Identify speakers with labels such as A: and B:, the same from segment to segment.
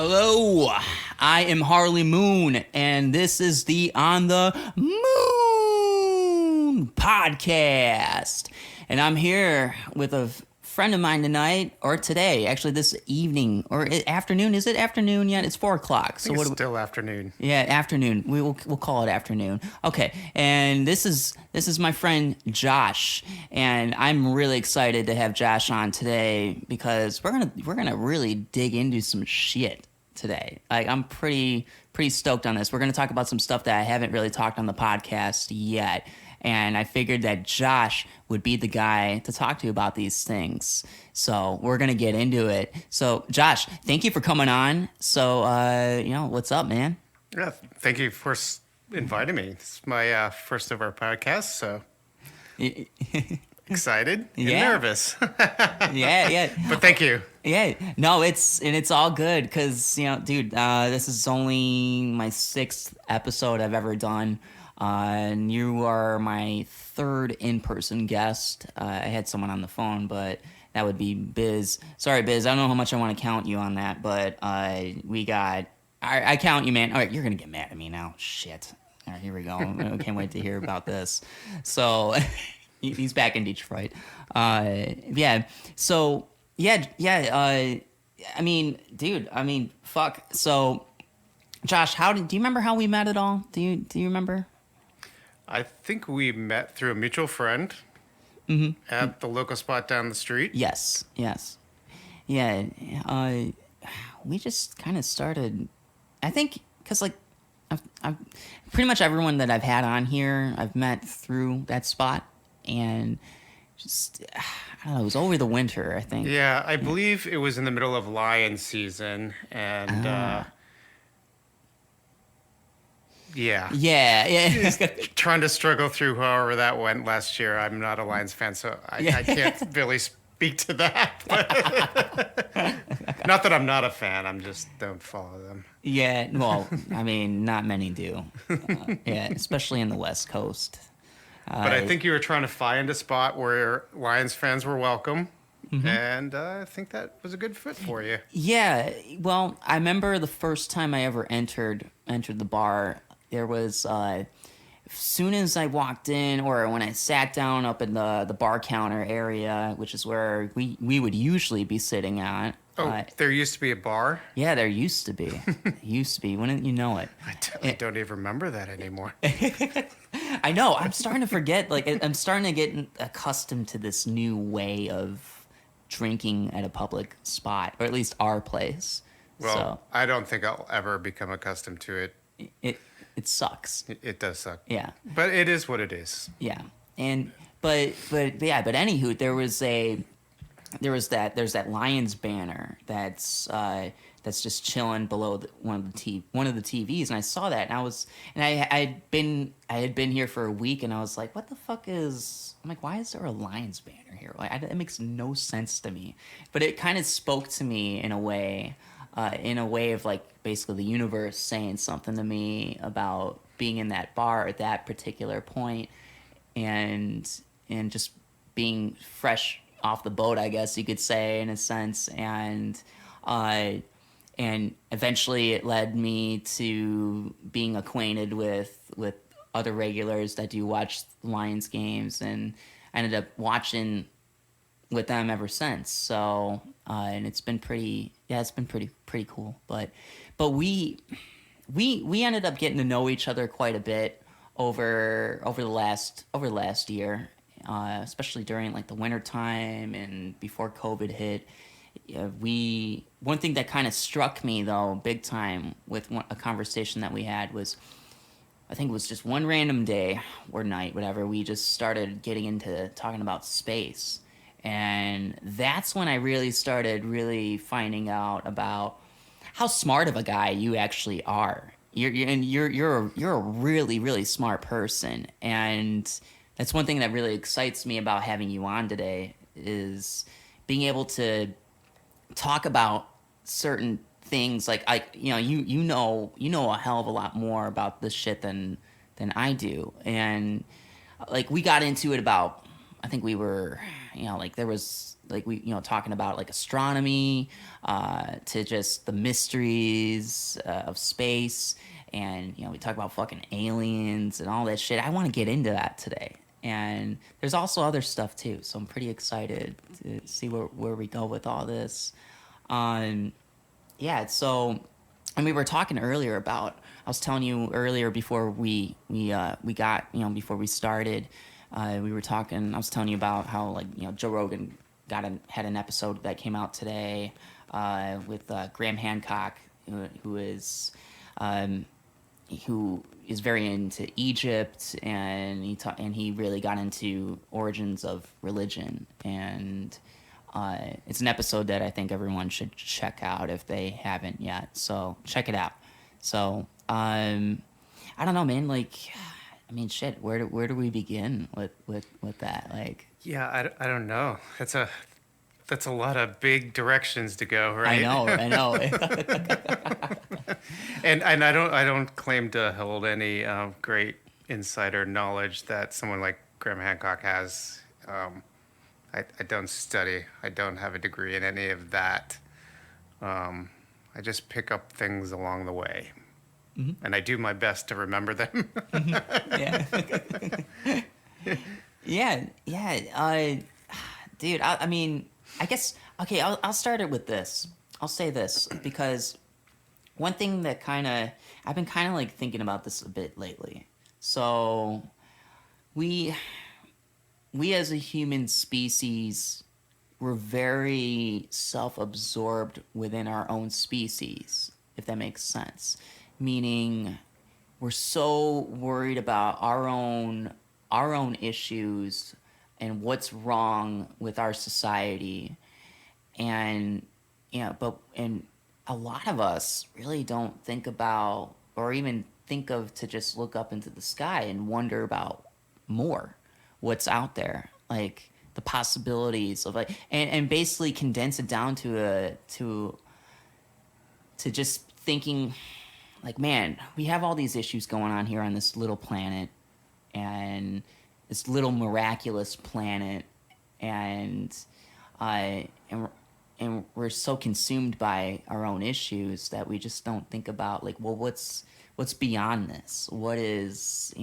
A: Hello, I am Harley Moon, and this is the On the Moon podcast. And I'm here with a friend of mine tonight, or today, actually this evening, or afternoon. Is it afternoon yet? It's 4 o'clock.
B: So it's still afternoon.
A: Yeah, afternoon. We'll call it afternoon. Okay, and this is my friend Josh, and I'm really excited to have Josh on today because we're gonna really dig into some shit today. Like, I'm pretty stoked on this. We're gonna talk about some stuff that I haven't really talked on the podcast yet. And I figured that Josh would be the guy to talk to about these things. So we're going to get into it. So, Josh, thank you for coming on. So, what's up, man?
B: Yeah, thank you for inviting me. It's my first of our podcasts, so excited and nervous.
A: Yeah.
B: But thank you.
A: Yeah, no, it's all good because, dude, this is only my 6th episode I've ever done. And you are my 3rd in-person guest. I had someone on the phone, but that would be Biz. Sorry, Biz. I don't know how much I want to count you on that, but I count you, man. All right, you're going to get mad at me now. Shit. All right, here we go. I can't wait to hear about this. So he's back in Detroit. So, fuck. So, Josh, do you remember how we met at all? Do you remember?
B: I think we met through a mutual friend at the local spot down the street.
A: Yes. Yeah. We just kind of started, I think, because, like, I've pretty much everyone that I've had on here, I've met through that spot. And just, I don't know, it was over the winter, I think.
B: Yeah, I believe it was in the middle of lion season. And, Yeah. Trying to struggle through however that went last year. I'm not a Lions fan, so I can't really speak to that. Not that I'm not a fan. I'm just don't follow them.
A: Yeah, well, I mean, not many do. Especially in the West Coast.
B: But I think you were trying to find a spot where Lions fans were welcome. And I think that was a good fit for you.
A: Yeah, well, I remember the first time I ever entered the bar. There was, as soon as I walked in, or when I sat down up in the bar counter area, which is where we would usually be sitting at.
B: Oh, there used to be a bar?
A: Yeah, there used to be. Wouldn't you know it?
B: I don't even remember that anymore.
A: I know. I'm starting to forget. Like, I'm starting to get accustomed to this new way of drinking at a public spot, or at least our place.
B: Well, I don't think I'll ever become accustomed to it.
A: It sucks.
B: It does suck.
A: Yeah.
B: But it is what it is.
A: Yeah. But anywho, there's that Lions banner that's just chilling below one of the TVs, and I saw that, and I had been here for a week, and I was like, what the fuck is? I'm like, why is there a Lions banner here? Like, it makes no sense to me. But it kind of spoke to me in a way of, like, basically the universe saying something to me about being in that bar at that particular point, and just being fresh off the boat, I guess you could say, in a sense. And eventually it led me to being acquainted with other regulars that do watch Lions games, and I ended up watching with them ever since. So and it's been pretty cool. But we ended up getting to know each other quite a bit over the last year, especially during, like, the winter time and before COVID hit. One thing that kind of struck me, though, big time with a conversation that we had was, I think it was just one random day or night, whatever, we just started getting into talking about space. And that's when I really started finding out about how smart of a guy you actually are. You're a really, really smart person. And that's one thing that really excites me about having you on today, is being able to talk about certain things. Like, you know a hell of a lot more about this shit than I do. And, like, we got into it about, I think we were, like, there was like we talking about like astronomy, to just the mysteries of space, and we talk about fucking aliens and all that shit. I want to get into that today. And there's also other stuff too, so I'm pretty excited to see where we go with all this. Yeah, so, and we were talking earlier about, I was telling you earlier before we got, before we started, we were talking, I was telling you about how, like, Joe Rogan had an episode that came out today, with Graham Hancock, who is very into Egypt, and he really got into origins of religion, and it's an episode that I think everyone should check out if they haven't yet. So check it out. So I don't know, man. Like, I mean, shit. Where do we begin with that? Like,
B: yeah, I don't know. That's a lot of big directions to go, right?
A: I know.
B: And I don't claim to hold any great insider knowledge that someone like Graham Hancock has. I don't study. I don't have a degree in any of that. I just pick up things along the way, and I do my best to remember them.
A: Yeah. Dude. I mean, I guess. Okay, I'll start it with this. I'll say this because one thing that I've been kind of like thinking about this a bit lately. So we as a human species, we're very self-absorbed within our own species, if that makes sense. Meaning, we're so worried about our own issues and what's wrong with our society, and and a lot of us really don't think about, or even think of, to just look up into the sky and wonder about more what's out there, like the possibilities of, like, and basically condense it down to just thinking, like, man, we have all these issues going on here on this little planet, and this little miraculous planet, and we're so consumed by our own issues that we just don't think about, like, well, what's beyond this? What is,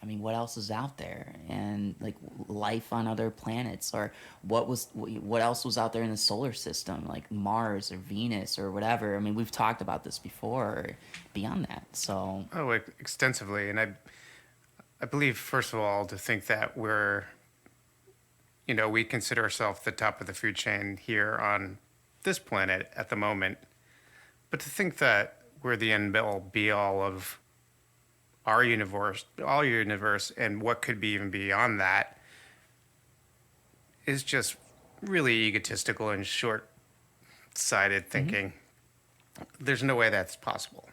A: what else is out there? And, like, life on other planets, or what else was out there in the solar system, like Mars or Venus or whatever. I mean, we've talked about this before, or beyond that. So
B: Extensively. And I believe, first of all, to think that we consider ourselves the top of the food chain here on this planet at the moment, but to think that we're the end all be all of our universe, and what could be even beyond that, is just really egotistical and short-sighted thinking. There's no way that's possible.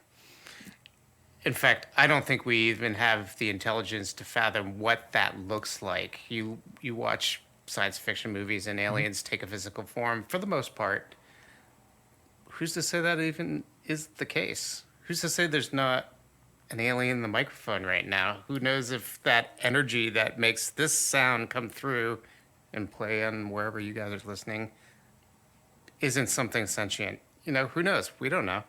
B: In fact, I don't think we even have the intelligence to fathom what that looks like. You watch science fiction movies and aliens take a physical form, for the most part. Who's to say that even is the case? Who's to say there's not an alien in the microphone right now? Who knows if that energy that makes this sound come through and play on wherever you guys are listening isn't something sentient? Who knows? We don't know.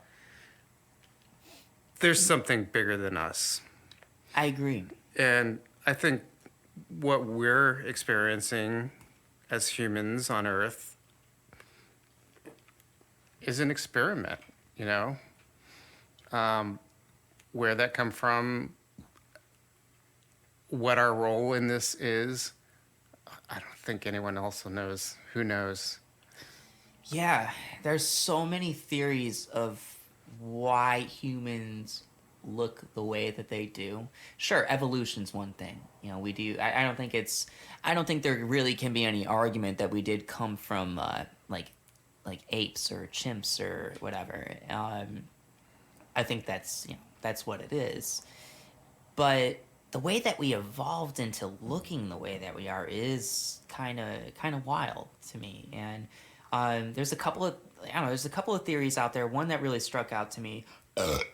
B: There's something bigger than us.
A: I agree.
B: And I think what we're experiencing as humans on Earth is an experiment, where that come from, what our role in this is, I don't think anyone else knows. Who knows?
A: Yeah, there's so many theories of why humans look the way that they do. Sure, evolution's one thing. We do. I don't think there really can be any argument that we did come from like apes or chimps or whatever. I think that's what it is. But the way that we evolved into looking the way that we are is kind of wild to me. And there's a couple of theories out there. One that really struck out to me.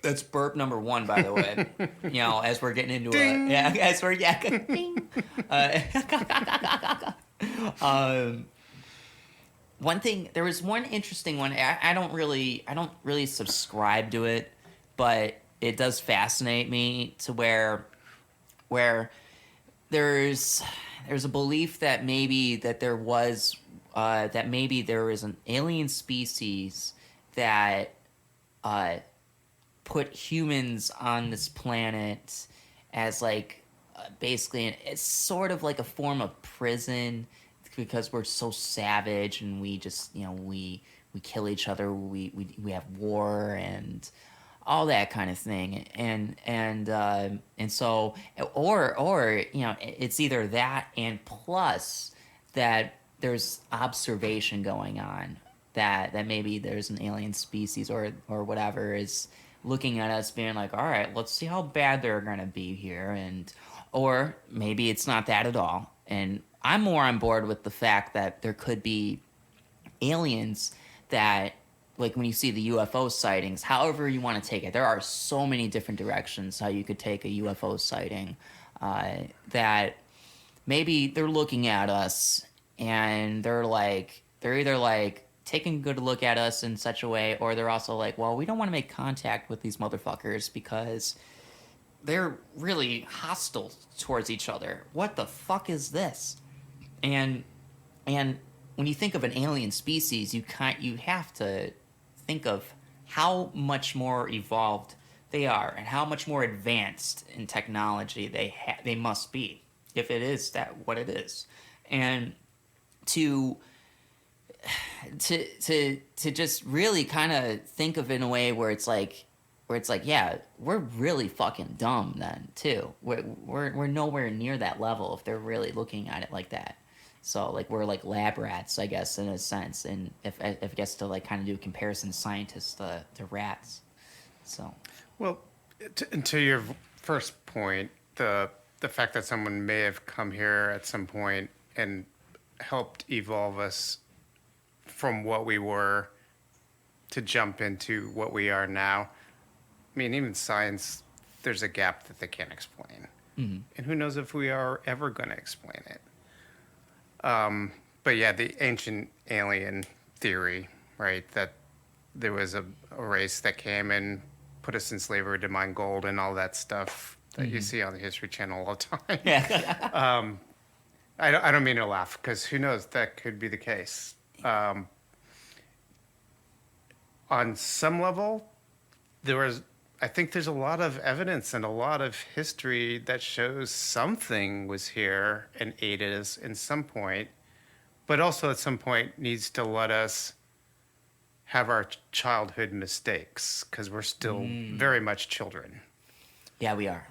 A: That's burp number one, by the way. As we're getting into
B: Ding.
A: Ding. one thing, there was one interesting one. I don't really subscribe to it, but it does fascinate me to where there's a belief that maybe there was an alien species that put humans on this planet as like basically it's sort of like a form of prison because we're so savage and we just we kill each other, we have war and all that kind of thing, and so it's either that and plus that there's observation going on that maybe there's an alien species or whatever is looking at us being like, all right, let's see how bad they're gonna be here, and or maybe it's not that at all. And I'm more on board with the fact that there could be aliens that, like when you see the UFO sightings, however you want to take it, there are so many different directions how you could take a UFO sighting, that maybe they're looking at us and they're either like taking a good look at us in such a way, or they're also like, well, we don't want to make contact with these motherfuckers because they're really hostile towards each other. What the fuck is this? And when you think of an alien species, you have to think of how much more evolved they are and how much more advanced in technology they must be, if it is that what it is. And to just really kind of think of it in a way where it's like, yeah, we're really fucking dumb then too. We're nowhere near that level if they're really looking at it like that. So like we're like lab rats, I guess, in a sense. And if I guess to like kind of do a comparison, scientists to rats. So
B: Well, to your first point, the fact that someone may have come here at some point and helped evolve us from what we were to jump into what we are now. I mean, even science, there's a gap that they can't explain.
A: mm-hmm.
B: And who knows if we are ever going to explain it. But yeah, the ancient alien theory, right? That there was a race that came and put us in slavery to mine gold and all that stuff that you see on the History Channel all the time.
A: Yeah.
B: I don't mean to laugh because who knows, that could be the case. On some level, I think there's a lot of evidence and a lot of history that shows something was here and aided us in some point, but also at some point needs to let us have our childhood mistakes because we're still very much children.
A: Yeah, we are.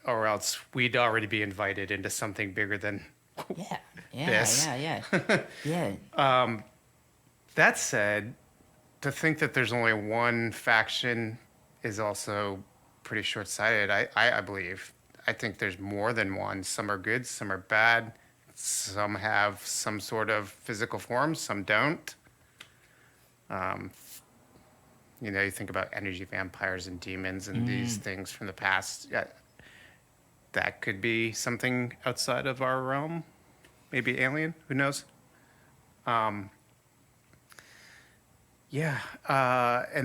B: Or else we'd already be invited into something bigger than this.
A: Yeah.
B: That said, to think that there's only one faction is also pretty short-sighted, I believe. I think there's more than one. Some are good, some are bad. Some have some sort of physical form, some don't. You think about energy vampires and demons and these things from the past. Yeah, that could be something outside of our realm. Maybe alien, who knows? And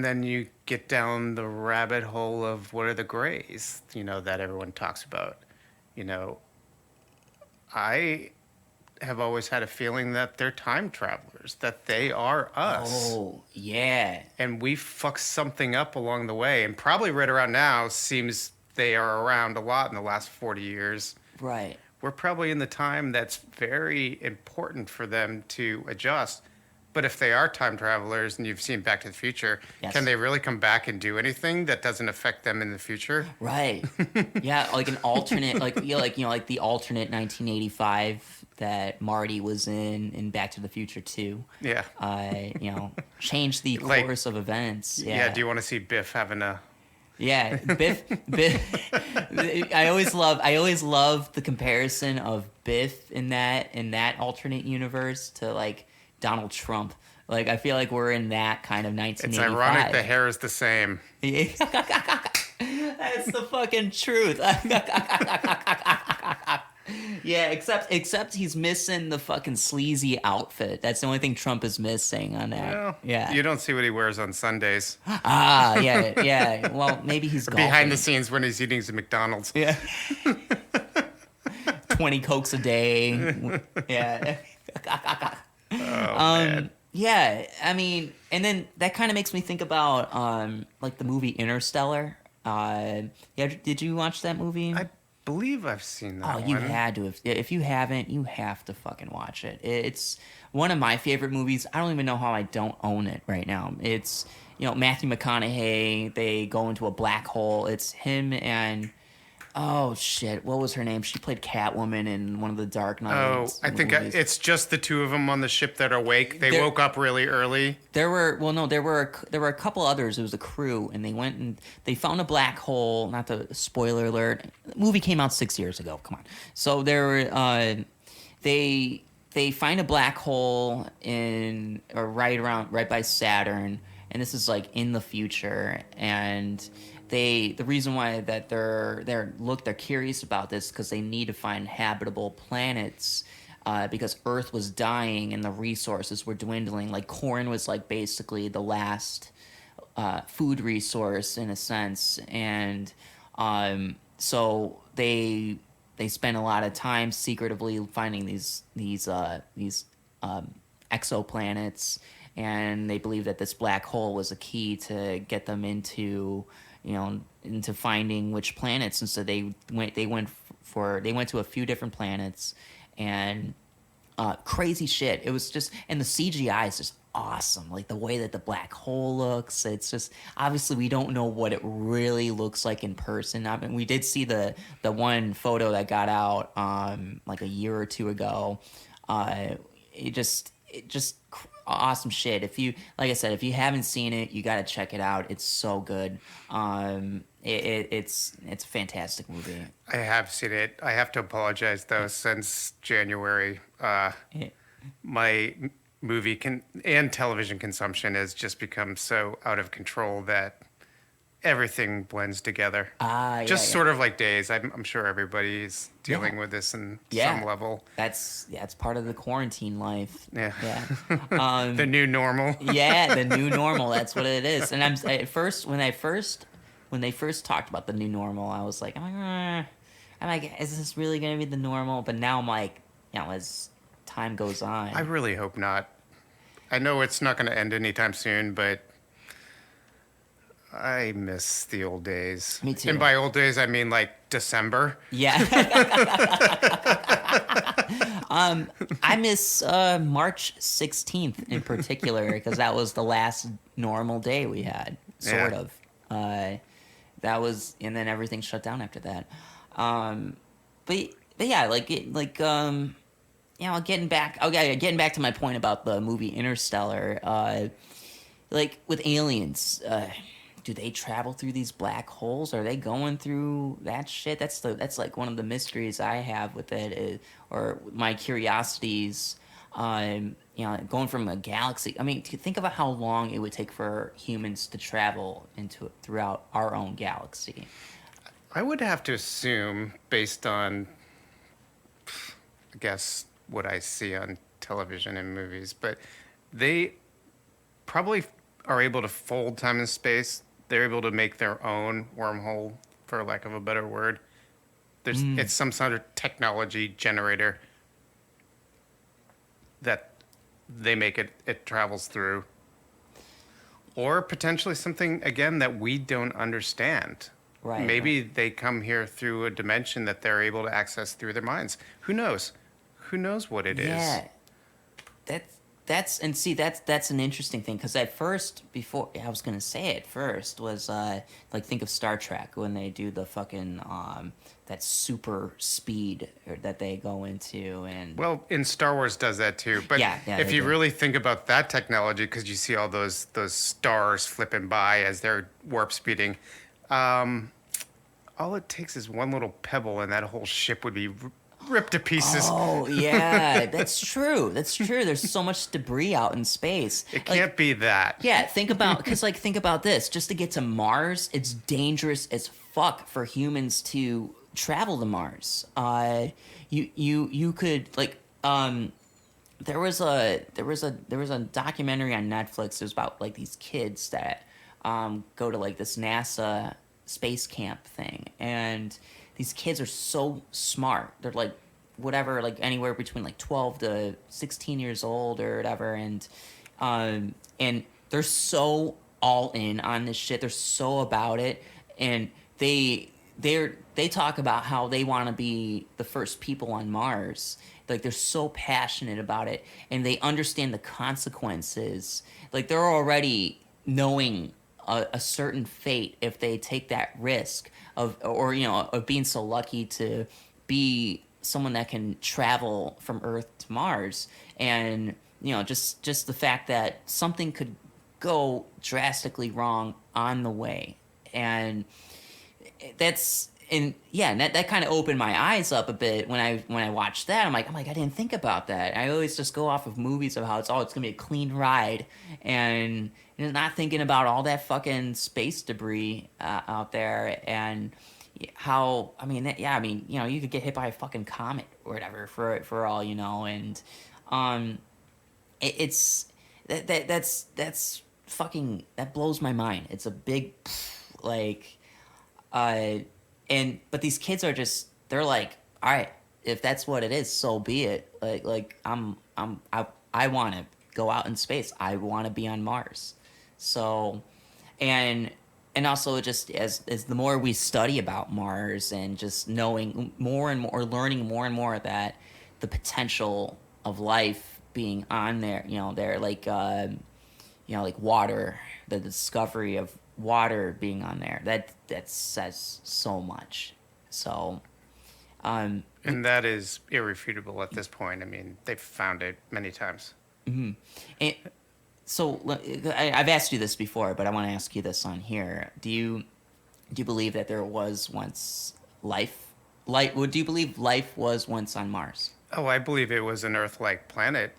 B: then you get down the rabbit hole of what are the grays, that everyone talks about. I have always had a feeling that they're time travelers, that they are us.
A: Oh, yeah.
B: And we fucked something up along the way. And probably right around now seems they are around a lot in the last 40 years.
A: Right.
B: We're probably in the time that's very important for them to adjust. But if they are time travelers and you've seen Back to the Future,
A: yes.
B: Can they really come back and do anything that doesn't affect them in the future?
A: Right. Yeah, like an alternate, like the alternate 1985 that Marty was in Back to the Future 2.
B: Yeah.
A: Changed the course of events. Yeah.
B: Do you want to see Biff having a...
A: Yeah, Biff. I always love the comparison of Biff in that alternate universe to like Donald Trump. Like I feel like we're in that kind of 1985.
B: It's ironic the hair is the same.
A: That's the fucking truth. Yeah, except he's missing the fucking sleazy outfit. That's the only thing Trump is missing on that.
B: Well,
A: Yeah.
B: you don't see what he wears on Sundays.
A: Ah, yeah, yeah. Well, maybe he's
B: Or
A: golfing.
B: behind the scenes when he's eating some McDonald's.
A: Yeah. 20 Cokes a day. Yeah.
B: Oh, man.
A: Yeah, I mean, and then that kind of makes me think about like the movie Interstellar. Yeah, did you watch that movie?
B: I believe I've seen that
A: Oh,
B: one.
A: you had to have. If you haven't, you have to fucking watch it. It's one of my favorite movies. I don't even know how I don't own it right now. It's, Matthew McConaughey. They go into a black hole. It's him and, oh shit, what was her name? She played Catwoman in one of the Dark Knight.
B: Oh, I think
A: movies.
B: it's just the two of them on the ship that are awake. They woke up really early.
A: There were a couple others. It was a crew, and they went and they found a black hole. Not the spoiler alert. The movie came out 6 years ago. Come on. So they find a black hole right by Saturn, and this is like in the future. And the reason why that they're curious about this because they need to find habitable planets. Because Earth was dying and the resources were dwindling. Like corn was like basically the last food resource in a sense, and so they spent a lot of time secretively finding these exoplanets, and they believe that this black hole was a key to get them into finding which planets, and so they went to a few different planets. And crazy shit. It was just, and the CGI is just awesome. Like the way that the black hole looks. It's just, obviously we don't know what it really looks like in person. I mean, we did see the one photo that got out like a year or two ago. It just awesome shit. Like I said, if you haven't seen it, you got to check it out. It's so good. It's a fantastic movie.
B: I have seen it. I have to apologize though. Since January, my movie and television consumption has just become so out of control that everything blends together. Just sort of like days. I'm sure everybody's dealing with this in some level.
A: It's part of the quarantine life.
B: Yeah.
A: The
B: new normal.
A: Yeah, the new normal. That's what it is. And when they first talked about the new normal, I was like, is this really gonna be the normal? But now I'm like, as time goes on,
B: I really hope not. I know it's not going to end anytime soon, but I miss the old days.
A: Me too.
B: And by old days, I mean like December.
A: Yeah. I miss March 16th in particular because that was the last normal day we had, sort of. That was, and then everything shut down after that. But yeah, getting back to my point about the movie Interstellar. Like with aliens, do they travel through these black holes? Are they going through that shit? That's like one of the mysteries I have with it, or my curiosities. Going from a galaxy. I mean, think about how long it would take for humans to travel throughout our own galaxy.
B: I would have to assume, based on, I guess, what I see on television and movies, but they probably are able to fold time and space. They're able to make their own wormhole, for lack of a better word. It's some sort of technology generator that they make it travels through. Or potentially something, again, that we don't understand.
A: Right.
B: Maybe they come here through a dimension that they're able to access through their minds. Who knows? Who knows what it is?
A: Yeah. That's an interesting thing because at first, before I was gonna say it first was like think of Star Trek when they do the fucking that super speed that they go into, and
B: well, in Star Wars does that too. But if you really think about that technology, because you see all those stars flipping by as they're warp speeding, all it takes is one little pebble, and that whole ship would be ripped to pieces.
A: Oh, yeah, that's true. That's true. There's so much debris out in space.
B: It can't be that.
A: Yeah, think about this. Just to get to Mars, it's dangerous as fuck for humans to travel to Mars. You could like there was a documentary on Netflix. It was about like these kids that go to like this NASA space camp thing, and these kids are so smart. They're like whatever, like anywhere between like 12 to 16 years old or whatever, and they're so all in on this shit. They're so about it, and they talk about how they want to be the first people on Mars. Like they're so passionate about it, and they understand the consequences. Like they're already knowing a certain fate if they take that risk of being so lucky to be someone that can travel from Earth to Mars, and just the fact that something could go drastically wrong on the way, and that kind of opened my eyes up a bit when I watched that. I'm like I didn't think about that. I always just go off of movies of how it's gonna be a clean ride, and not thinking about all that fucking space debris out there, and how you could get hit by a fucking comet or whatever for all you know, and it's that's fucking, that blows my mind. It's a big like but these kids are just, they're like, all right, if that's what it is, so be it. I want to go out in space. I want to be on Mars. So, and also just as the more we study about Mars and just knowing more and more, learning more and more that the potential of life being on there, like water, the discovery of water being on there, that says so much. So
B: and that is irrefutable at this point. I mean, they've found it many times.
A: Mm-hmm. And so I've asked you this before, but I want to ask you this on here. Do you believe that there was once life? Do you believe life was once on Mars?
B: Oh, I believe it was an Earth-like planet,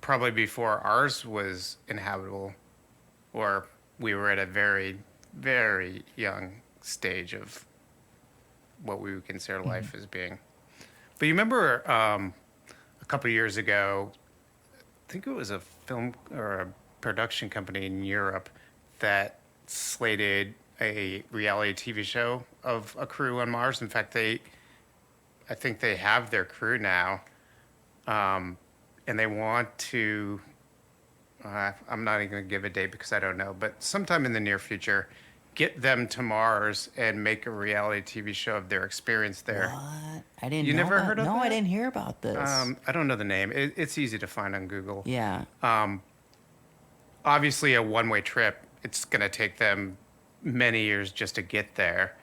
B: probably before ours was inhabitable, or we were at a very, very young stage of what we would consider life as being. But you remember a couple of years ago, I think it was a film or a production company in Europe that slated a reality TV show of a crew on Mars. In fact, I think they have their crew now, and they want to. I'm not even going to give a date because I don't know, but sometime in the near future, get them to Mars and make a reality TV show of their experience there.
A: What? I didn't.
B: You
A: know
B: never heard of
A: No,
B: that?
A: I didn't hear about this.
B: I don't know the name. It's easy to find on Google.
A: Yeah.
B: Obviously, a one-way trip. It's going to take them many years just to get there,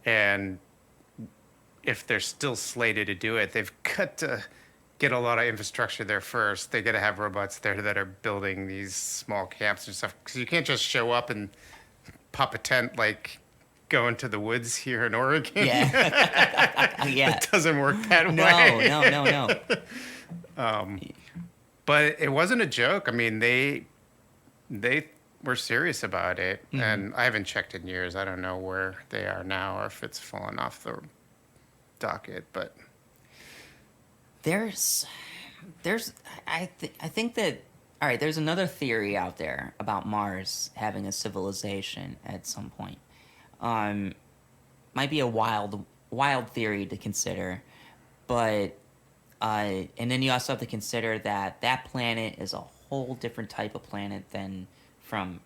B: and if they're still slated to do it, they've got to get a lot of infrastructure there first. They got to have robots there that are building these small camps and stuff, because you can't just show up and pop a tent like going to the woods here in Oregon.
A: Yeah. Yeah.
B: It doesn't work that way.
A: No.
B: But it wasn't a joke. I mean, they were serious about it, and I haven't checked in years. I don't know where they are now or if it's fallen off the docket, but
A: I think that, all right, there's another theory out there about Mars having a civilization at some point. Might be a wild theory to consider, but and then you also have to consider that planet is a whole different type of planet than from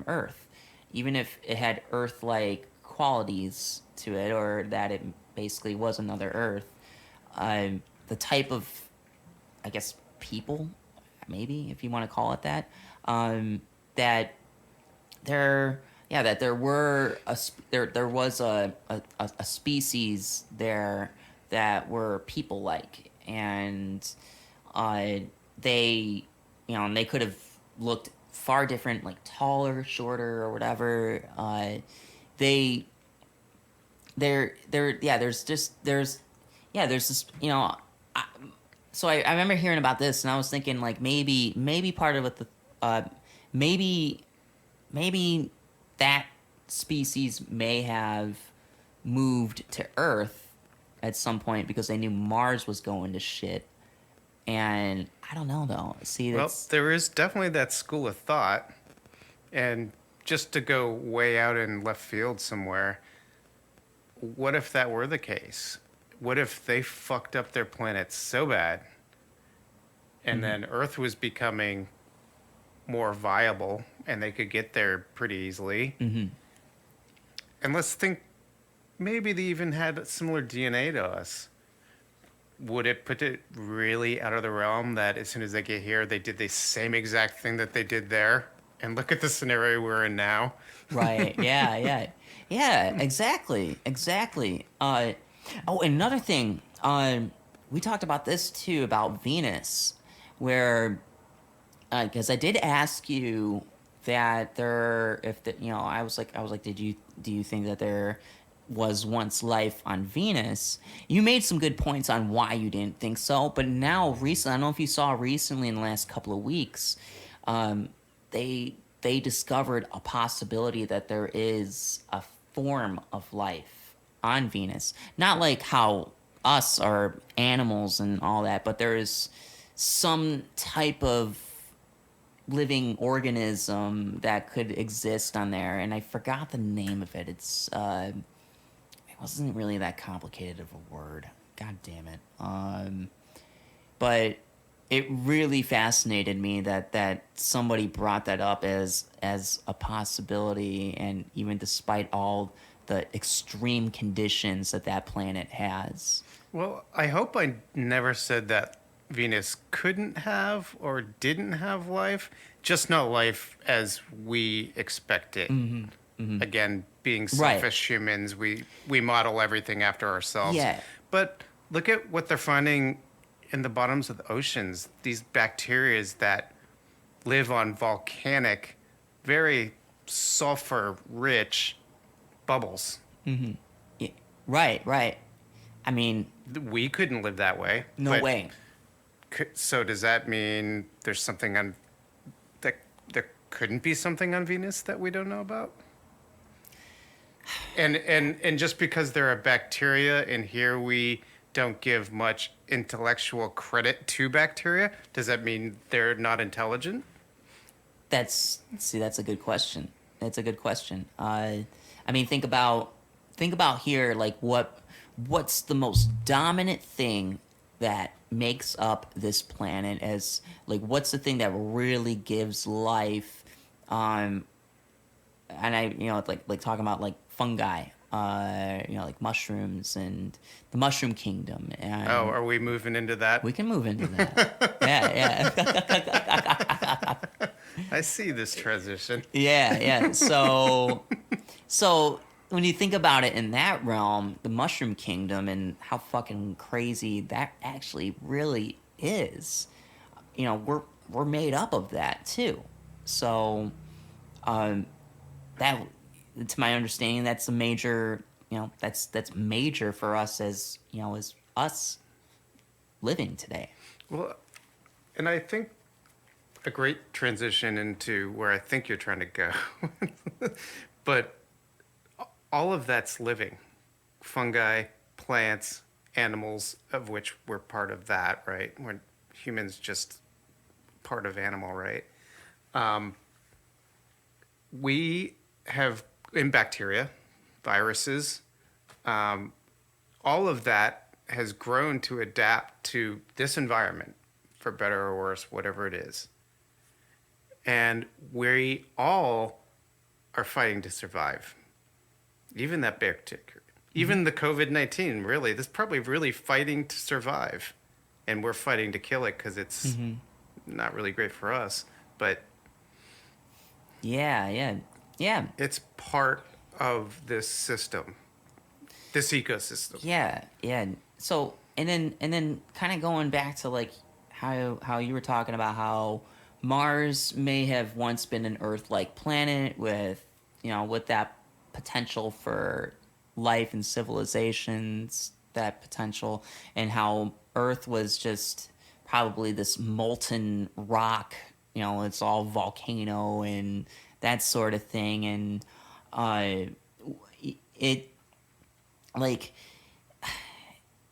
A: Earth. Even if it had Earth-like qualities to it, or that it basically was another Earth, the type of, I guess, people, maybe, if you want to call it that, that there was a species there that were people-like, and they could have looked far different, like taller, shorter, or whatever. There's this, so I remember hearing about this, and I was thinking, like, maybe part of it, maybe that species may have moved to Earth at some point because they knew Mars was going to shit. And I don't know though. See,
B: Well,
A: that's
B: there is definitely that school of thought. And just to go way out in left field somewhere, what if that were the case? What if they fucked up their planet so bad and then Earth was becoming more viable and they could get there pretty easily? And let's think maybe they even had similar DNA to us. Would it put it really out of the realm that as soon as they get here, they did the same exact thing that they did there? And look at the scenario we're in now.
A: right. Yeah, yeah. Yeah, exactly. Exactly. Oh, another thing. We talked about this too about Venus, where because I did ask you that there, if the, you know, I was like, do you think that there was once life on Venus? You made some good points on why you didn't think so, but now recently, I don't know if you saw recently in the last couple of weeks, um, they discovered a possibility that there is a form of life on Venus, not like how us are animals and all that, but there is some type of living organism that could exist on there, and I forgot the name of it. It wasn't really that complicated of a word. God damn it. But it really fascinated me that somebody brought that up as a possibility, and even despite all the extreme conditions that planet has.
B: Well, I hope I never said that Venus couldn't have or didn't have life, just not life as we expect it. Again, being
A: Right.
B: selfish humans, we model everything after ourselves.
A: Yeah.
B: But look at what they're finding in the bottoms of the oceans. These bacteria that live on volcanic, very sulfur-rich bubbles.
A: Yeah. Right, right. I mean,
B: We couldn't live that way.
A: no
B: but
A: way.
B: So does that mean there's something on that there couldn't be something on Venus that we don't know about? And just because they're a bacteria and here we don't give much intellectual credit to bacteria, does that mean they're not intelligent?
A: That's a good question. That's a good question. I mean, think about here, like what's the most dominant thing that makes up this planet? As like, what's the thing that really gives life? And I, like talking about like fungi, like mushrooms and the mushroom kingdom. And
B: Oh, are we moving into that?
A: we can move into that. Yeah, yeah.
B: I see this transition.
A: Yeah, yeah. So when you think about it in that realm, the Mushroom Kingdom, and how fucking crazy that actually really is, we're made up of that too. So, that, to my understanding, that's a major, that's major for us as as us living today.
B: Well, and I think a great transition into where I think you're trying to go. But all of that's living. Fungi, plants, animals, of which we're part of that, right? We're humans just part of animal, right? We have, in bacteria, viruses, all of that has grown to adapt to this environment, for better or worse, whatever it is. And we all are fighting to survive. Even that bacteria, even the COVID-19, really, this is probably really fighting to survive. And we're fighting to kill it because it's not really great for us. But
A: Yeah.
B: it's part of this system, this ecosystem.
A: Yeah. So and then kind of going back to like how you were talking about how Mars may have once been an Earth-like planet with with that potential for life and civilizations, that potential, and how Earth was just probably this molten rock. It's all volcano and that sort of thing, and it like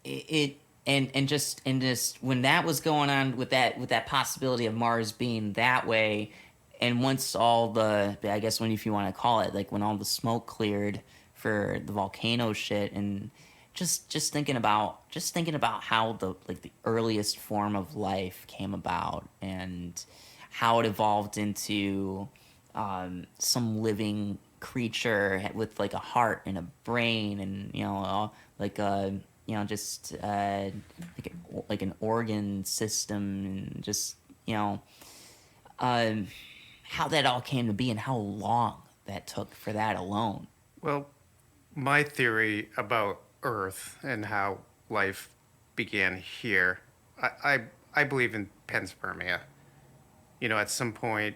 A: it and just when that was going on with that possibility of Mars being that way, and once all the, I guess, when, if you want to call it, like when all the smoke cleared for the volcano shit, and just thinking about how the earliest form of life came about, and how it evolved into some living creature with like a heart and a brain, and like a just like an organ system, and just you know um, how that all came to be, and how long that took for that alone.
B: Well, my theory about Earth and how life began here, I, I, I believe in panspermia. At some point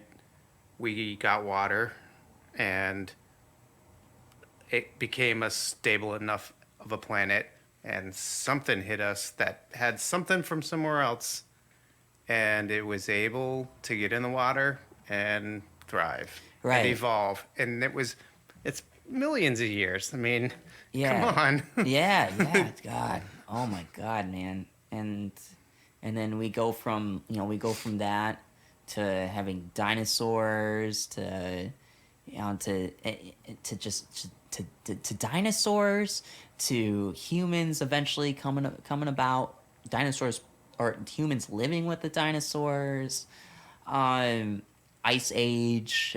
B: we got water and it became a stable enough of a planet, and something hit us that had something from somewhere else, and it was able to get in the water and thrive and
A: Right.
B: evolve. And it's millions of years. I mean, come
A: Yeah.
B: on.
A: Yeah. God. Oh my God, man. And then we go from that to having dinosaurs, to just to dinosaurs, to humans eventually coming about, dinosaurs, or humans living with the dinosaurs, um ice age,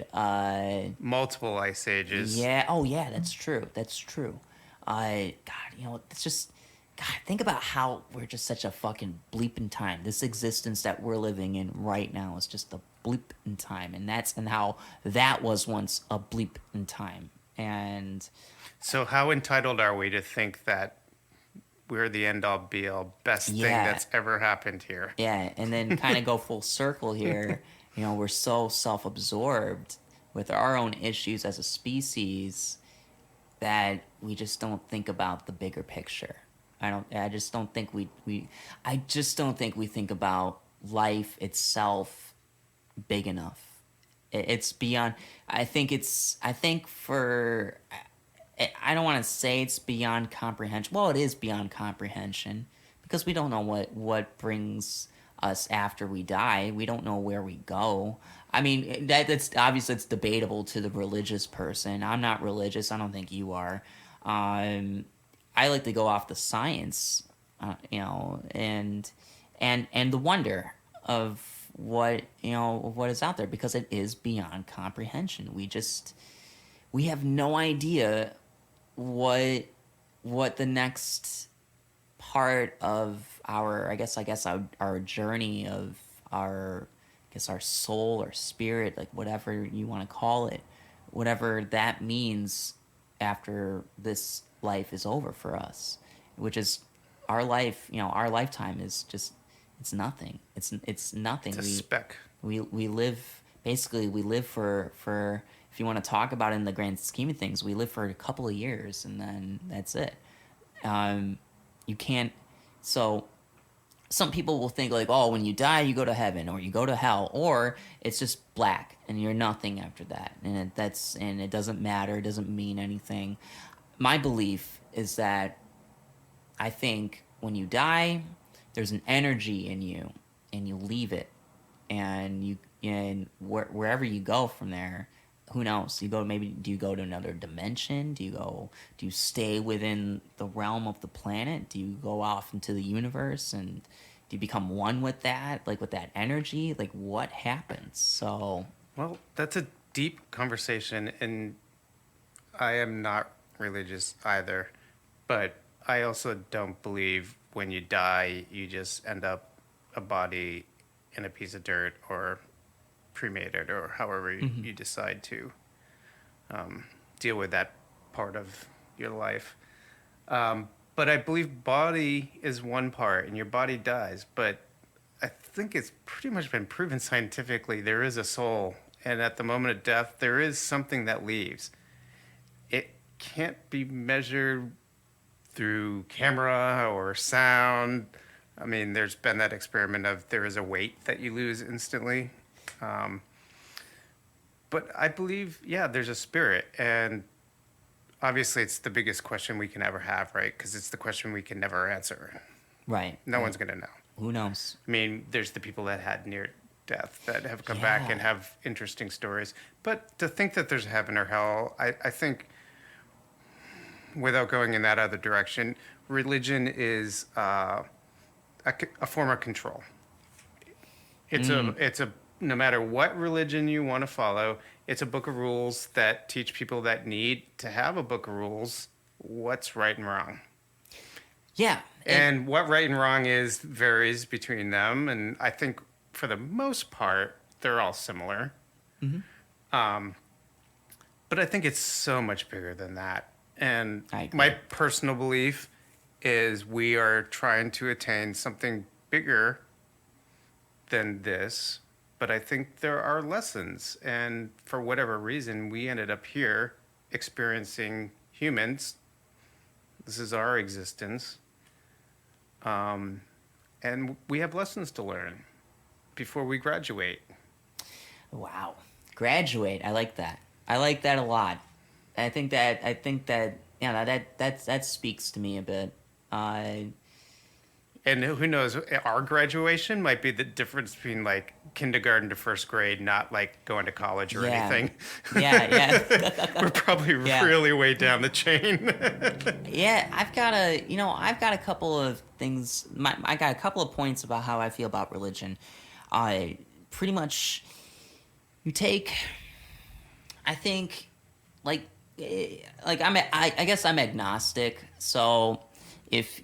B: Multiple ice ages.
A: yeah. Oh, yeah. That's true. That's true. God, it's just, God. Think about how we're just such a fucking bleep in time. This existence that we're living in right now is just a bleep in time, and how that was once a bleep in time. And
B: So, how entitled are we to think that we're the end all be all best thing
A: yeah,
B: that's ever happened here?
A: yeah, and then kind of go full circle here. We're so self-absorbed with our own issues as a species that we just don't think about the bigger picture. I just don't think I just don't think we think about life itself big enough. It's beyond, I think for, I don't want to say it's beyond comprehension. Well, it is beyond comprehension, because we don't know what brings us after we die. We don't know where we go. I mean, that's obviously, it's debatable to the religious person. I'm not religious. I don't think you are. Um, I like to go off the science, and the wonder of what is out there, because it is beyond comprehension. We have no idea what the next part of our, I guess our journey of our, I guess, our soul or spirit, like whatever you want to call it, whatever that means after this life is over for us, which is our life. Our lifetime is just, it's nothing. It's
B: It's
A: nothing.
B: a
A: we
B: speck.
A: we live, basically, we live for, if you want to talk about it in the grand scheme of things, we live for a couple of years, and then that's it. um you can't, so some people will think like, oh, when you die you go to heaven or you go to hell, or it's just black and you're nothing after that, and it doesn't matter, it doesn't mean anything. My belief is that, I think when you die, there's an energy in you, and you leave it, and wherever you go from there, who knows? You go, maybe, do you go to another dimension? Do you stay within the realm of the planet? Do you go off into the universe, and do you become one with that, like with that energy? Like, what happens? So,
B: Well, that's a deep conversation, and I am not religious either, but I also don't believe when you die, you just end up a body in a piece of dirt or cremated or however
A: mhm.
B: you decide to deal with that part of your life. But I believe body is one part and your body dies, but I think it's pretty much been proven scientifically there is a soul, and at the moment of death, there is something that leaves. It can't be measured through camera or sound. I mean, there's been that experiment of there is a weight that you lose instantly. Um, but I believe, yeah, there's a spirit. And obviously it's the biggest question we can ever have, right? Because it's the question we can never answer.
A: Right.
B: No
A: Right.
B: one's going to know.
A: Who knows?
B: I mean, there's the people that had near death that have come back and
A: Yeah.
B: have interesting stories. But to think that there's heaven or hell, I think, without going in that other direction, religion is a form of control. It's a no matter what religion you want to follow, it's a book of rules that teach people that need to have a book of rules what's right and wrong.
A: Yeah.
B: And what right and wrong is varies between them. And I think for the most part, they're all similar. But I think it's so much bigger than that. And
A: I agree.
B: my personal belief is we are trying to attain something bigger than this. But I think there are lessons. And for whatever reason, we ended up here experiencing humans. This is our existence. And we have lessons to learn before we graduate.
A: Wow. Graduate. I like that. I like that a lot. I think that yeah, that speaks to me a bit.
B: And who knows, our graduation might be the difference between like kindergarten to first grade, not like going to college or
A: Yeah.
B: anything.
A: Yeah.
B: We're probably
A: Yeah.
B: really way down the chain.
A: Yeah, I've got a couple of things. I got a couple of points about how I feel about religion. Pretty much, you take. I think, I guess I'm agnostic. So, if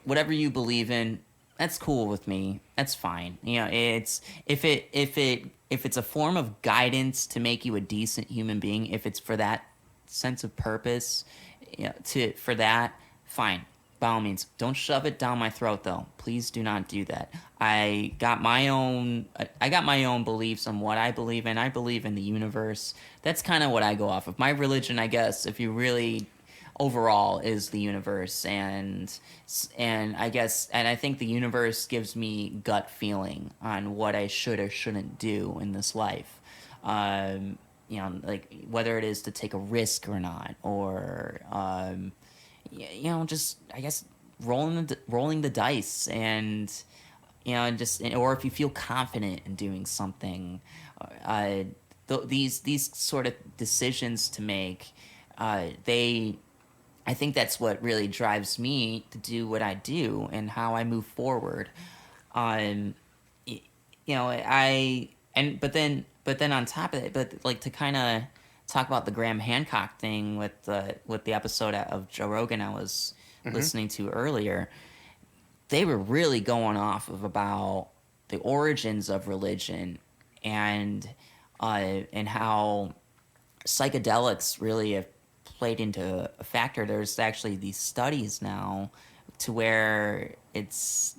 A: whatever you believe in, that's cool with me. That's fine. It's if it's a form of guidance to make you a decent human being, if it's for that sense of purpose, for that, fine. By all means, don't shove it down my throat, though. Please do not do that. I got my own beliefs on what I believe in. I believe in the universe. That's kind of what I go off of. My religion, I guess, if you really overall, is the universe, and I think the universe gives me gut feeling on what I should or shouldn't do in this life. Like whether it is to take a risk or not, or just I guess rolling the dice, and or if you feel confident in doing something, these sort of decisions to make, I think that's what really drives me to do what I do and how I move forward. But then on top of it, but like to kind of talk about the Graham Hancock thing with the episode of Joe Rogan I was listening to earlier, they were really going off of about the origins of religion and how psychedelics really have played into a factor. There's actually these studies now to where it's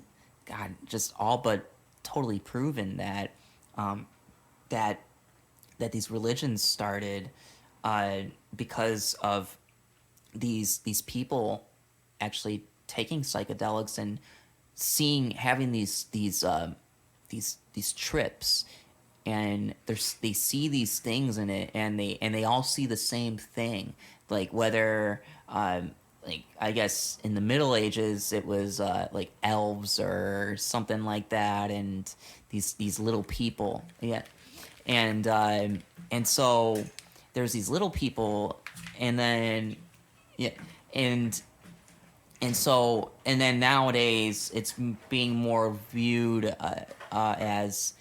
A: just all but totally proven that that these religions started because of these people actually taking psychedelics and having these trips, and they see these things in it, and they all see the same thing. Like whether like I guess in the Middle Ages it was like elves or something like that, and these little people, yeah, and so there's these little people, and then yeah, and then nowadays it's being more viewed as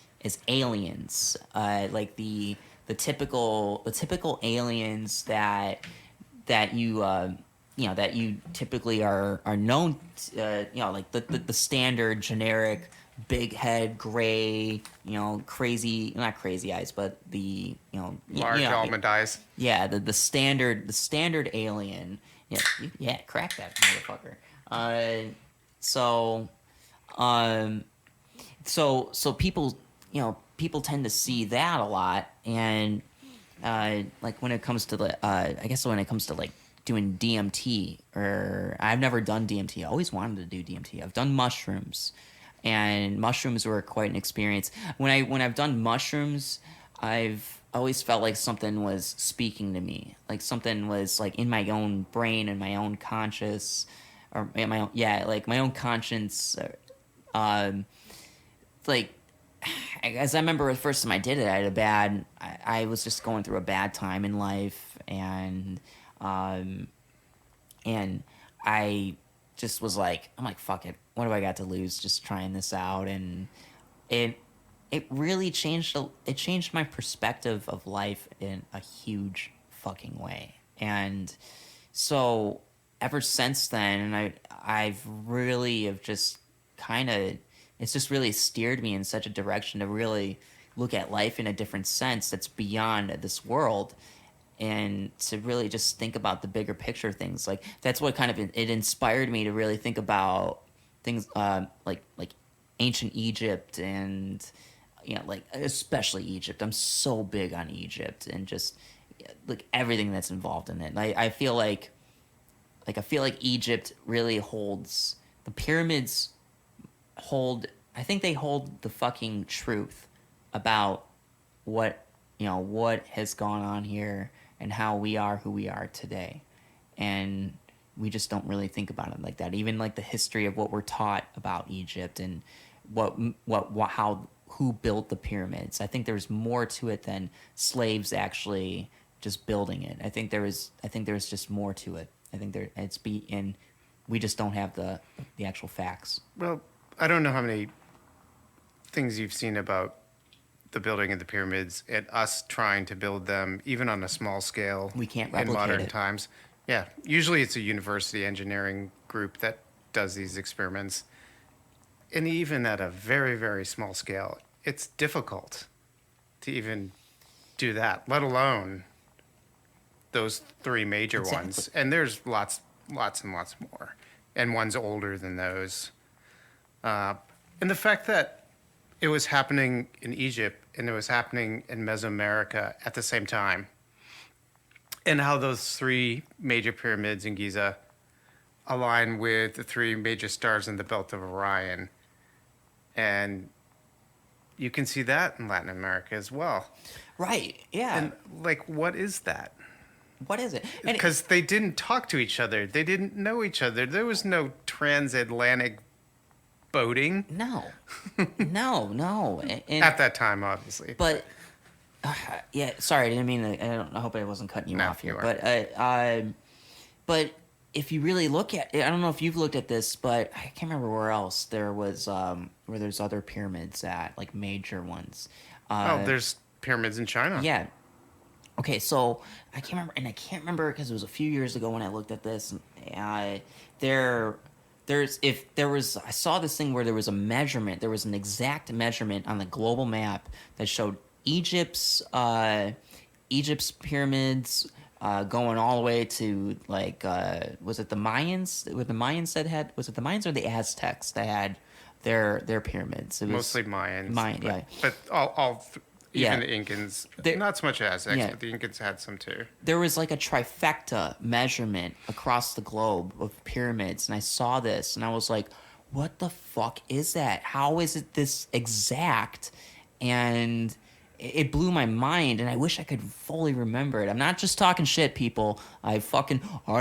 A: aliens, like the typical aliens that you that you typically are known to, like the standard generic big head, gray, crazy, not crazy eyes, but the
B: Large almond eyes.
A: Yeah, the standard alien. Yeah, crack that motherfucker. So people tend to see that a lot, and like when it comes to like doing DMT, or I've never done DMT. I always wanted to do DMT. I've done mushrooms, and mushrooms were quite an experience. When I've done mushrooms, I've always felt like something was speaking to me, like something was like in my own brain and my own conscious, or in my own, yeah, like my own conscience. Um, like as I remember the first time I did it, I had a bad. I was just going through a bad time in life, um, and I just was like, I'm like, fuck it, what do I got to lose? Just trying this out, and it it really changed. It changed my perspective of life in a huge fucking way, and so ever since then, and I've really have just kind of, it's just really steered me in such a direction to really look at life in a different sense that's beyond this world, and to really just think about the bigger picture things. Like that's what kind of it inspired me to really think about things like ancient Egypt, and like especially Egypt. I'm so big on Egypt, and just like everything that's involved in it. And I feel like I feel like Egypt really holds the pyramids hold. I think they hold the fucking truth about what what has gone on here and how we are who we are today, and we just don't really think about it like that. Even like the history of what we're taught about Egypt, and what how who built the pyramids. I think there's more to it than slaves actually just building it. I think there's just more to it. I think and we just don't have the actual facts.
B: Well, I don't know how many things you've seen about the building of the pyramids and us trying to build them, even on a small scale.
A: We can't
B: in
A: replicate
B: modern
A: it.
B: times. Yeah, usually it's a university engineering group that does these experiments, and even at a very, very small scale, it's difficult to even do that, let alone those three major
A: Exactly.
B: ones. And there's lots and lots more, and ones older than those. And the fact that it was happening in Egypt and it was happening in Mesoamerica at the same time, and how those three major pyramids in Giza align with the three major stars in the belt of Orion. And you can see that in Latin America as well.
A: Right. Yeah.
B: And like, what is that?
A: What is it? And
B: Because they didn't talk to each other. They didn't know each other. There was no transatlantic boating
A: no, no. And,
B: at that time, obviously.
A: but yeah, sorry, I didn't mean to, I hope I wasn't cutting you
B: No,
A: off here.
B: you
A: But if you really look at it, I don't know if you've looked at this, but I can't remember where else there was where there's other pyramids at, like major ones.
B: There's pyramids in China.
A: Yeah. Okay, so I can't remember because it was a few years ago when I looked at this. I saw this thing where there was a measurement. There was an exact measurement on the global map that showed Egypt's pyramids going all the way to like was it the Mayans? What the Mayans that had, was it the Mayans or the Aztecs that had their pyramids? It was
B: Mostly Mayans.
A: Mayan,
B: but,
A: yeah.
B: But
A: Yeah.
B: even the Incans,
A: There-
B: not so much Aztecs,
A: yeah.
B: but the Incans had some too.
A: There was like a trifecta measurement across the globe of pyramids, and I saw this and I was like, what the fuck is that? How is it this exact? And it blew my mind, and I wish I could fully remember it. I'm not just talking shit, people. I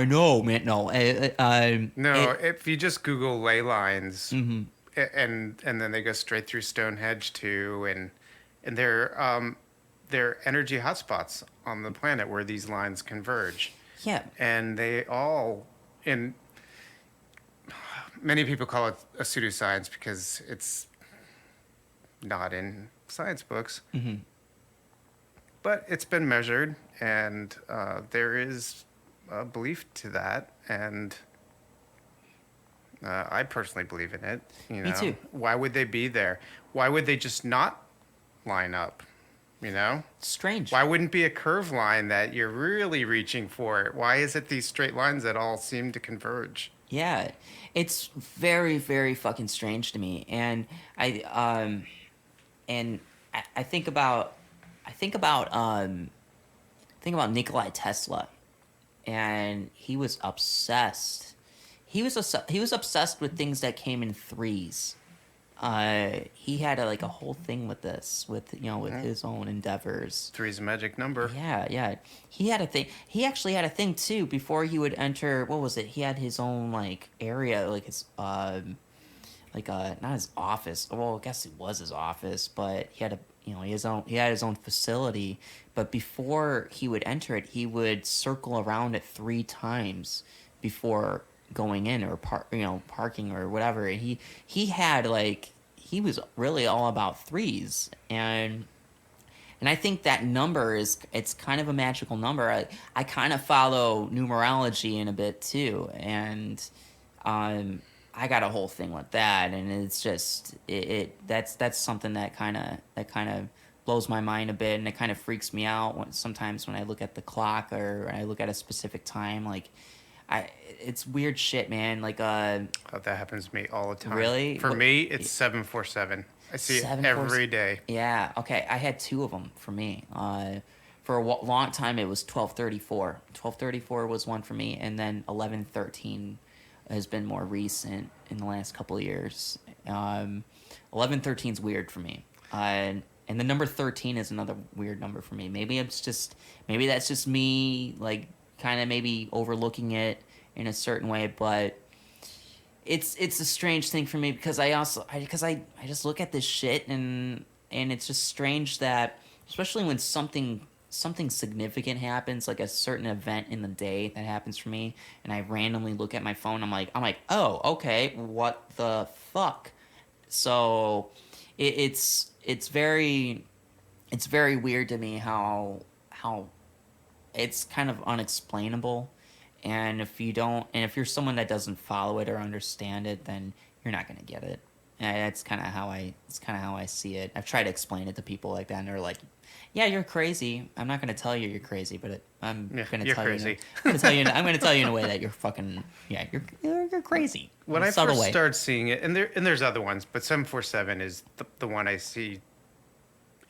A: know, man. No.
B: If you just Google ley lines,
A: Mm-hmm.
B: and then they go straight through Stonehenge too, and they're energy hotspots on the planet where these lines converge.
A: Yeah.
B: And they all, and many people call it a pseudoscience because it's not in science books.
A: Mm-hmm.
B: But it's been measured, and there is a belief to that, and I personally believe in it.
A: Me too.
B: Why would they be there? Why would they just not line up?
A: Strange.
B: Why wouldn't it be a curved line that you're really reaching for? Why is it these straight lines that all seem to converge?
A: Yeah, it's very, very fucking strange to me, and I think about Nikolai Tesla, and he was obsessed. He was obsessed with things that came in threes. he had like a whole thing with this, with with his own endeavors.
B: Three's a magic number.
A: Yeah, yeah. He had a thing. He actually had a thing too before he would enter. What was it? He had his own like area, like his not his office. Well, I guess it was his office, but he had a he had his own facility. But before he would enter it, he would circle around it 3 times before going in or parking or whatever. And he had like he was really all about threes. And I think that number it's kind of a magical number. I kind of follow numerology in a bit too, and I got a whole thing with that, and it's just that's something that kind of blows my mind a bit, and it kind of freaks me out sometimes when I look at the clock or I look at a specific time. Like, it's weird shit, man. Like
B: Oh, that happens to me all the time.
A: Really?
B: For me, it's 747. I see it every day.
A: Yeah. Okay. I had 2 of them for me. For a long time, it was 1234. 1234 was one for me, and then 1113 has been more recent in the last couple of years. 1113 is weird for me. And the number 13 is another weird number for me. Maybe that's just me, like, kind of maybe overlooking it in a certain way, but it's a strange thing for me because I just look at this shit and it's just strange that, especially when something significant happens, like a certain event in the day that happens for me, and I randomly look at my phone, I'm like, oh, okay, what the fuck? So it's very weird to me how it's kind of unexplainable. And if you're someone that doesn't follow it or understand it, then you're not gonna get it. And that's kind of how I see it. I've tried to explain it to people like that, and they're like, "Yeah, you're crazy." I'm not gonna tell you you're crazy, but I'm gonna tell
B: crazy.
A: I'm gonna tell you in a way that you're fucking you're crazy.
B: When I first started seeing it, and there's other ones, but 747 is the one I see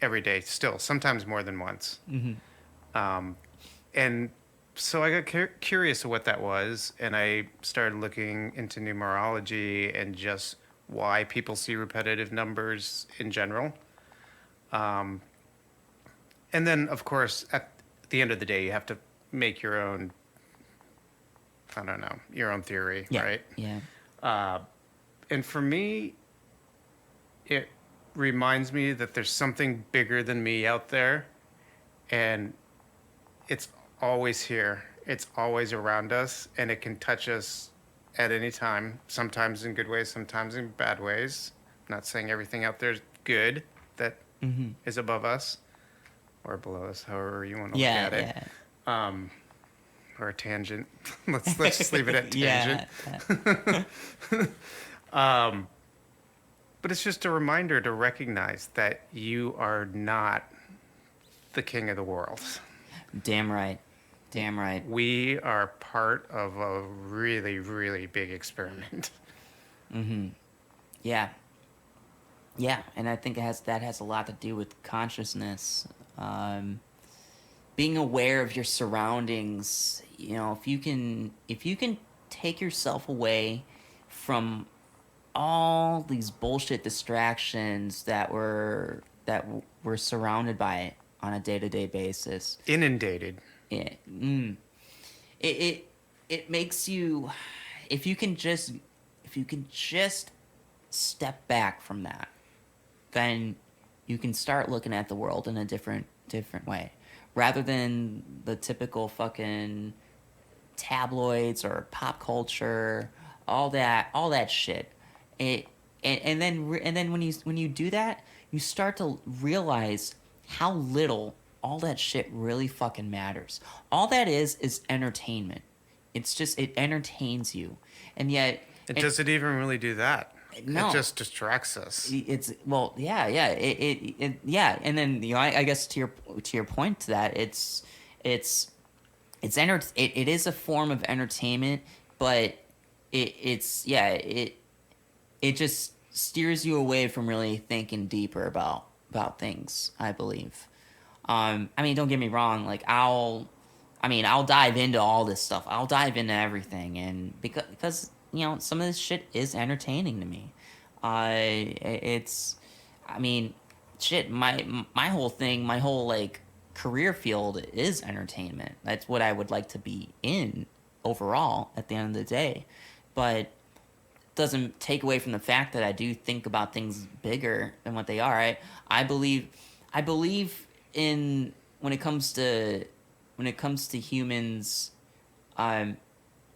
B: every day still, sometimes more than once.
A: Mm-hmm.
B: And so I got curious of what that was, and I started looking into numerology and just why people see repetitive numbers in general. And then, of course, at the end of the day, you have to make your own, I don't know, your own theory, right?
A: Yeah.
B: And for me, it reminds me that there's something bigger than me out there, and it's always here. It's always around us, and it can touch us at any time, sometimes in good ways, sometimes in bad ways. I'm not saying everything out there is good that is above us or below us, however you want to look at it. Yeah. Or a tangent. let's just leave it at tangent. But it's just a reminder to recognize that you are not the king of the world.
A: Damn right. Damn right.
B: We are part of a really, really big experiment.
A: Mm-hmm. Yeah. Yeah, and I think that has a lot to do with consciousness. Being aware of your surroundings. If you can take yourself away from all these bullshit distractions that we're surrounded by on a day-to-day basis.
B: Inundated.
A: Yeah. It makes you, if you can just step back from that, then you can start looking at the world in a different way, rather than the typical fucking tabloids or pop culture, all that shit. And then when you do that, you start to realize how little all that shit really fucking matters. All that is entertainment. It's just, it entertains you. And yet...
B: Does it even really do that?
A: No.
B: It just distracts us.
A: It's, well, yeah. Yeah. And then, I guess to your point to that, it is a form of entertainment, but it just steers you away from really thinking deeper about things, I believe. Don't get me wrong. Like I'll dive into all this stuff. I'll dive into everything, and because some of this shit is entertaining to me. It's, I mean, shit. My whole thing, my whole like career field is entertainment. That's what I would like to be in overall at the end of the day, but doesn't take away from the fact that I do think about things bigger than what they are. I believe I believe in when it comes to humans, um,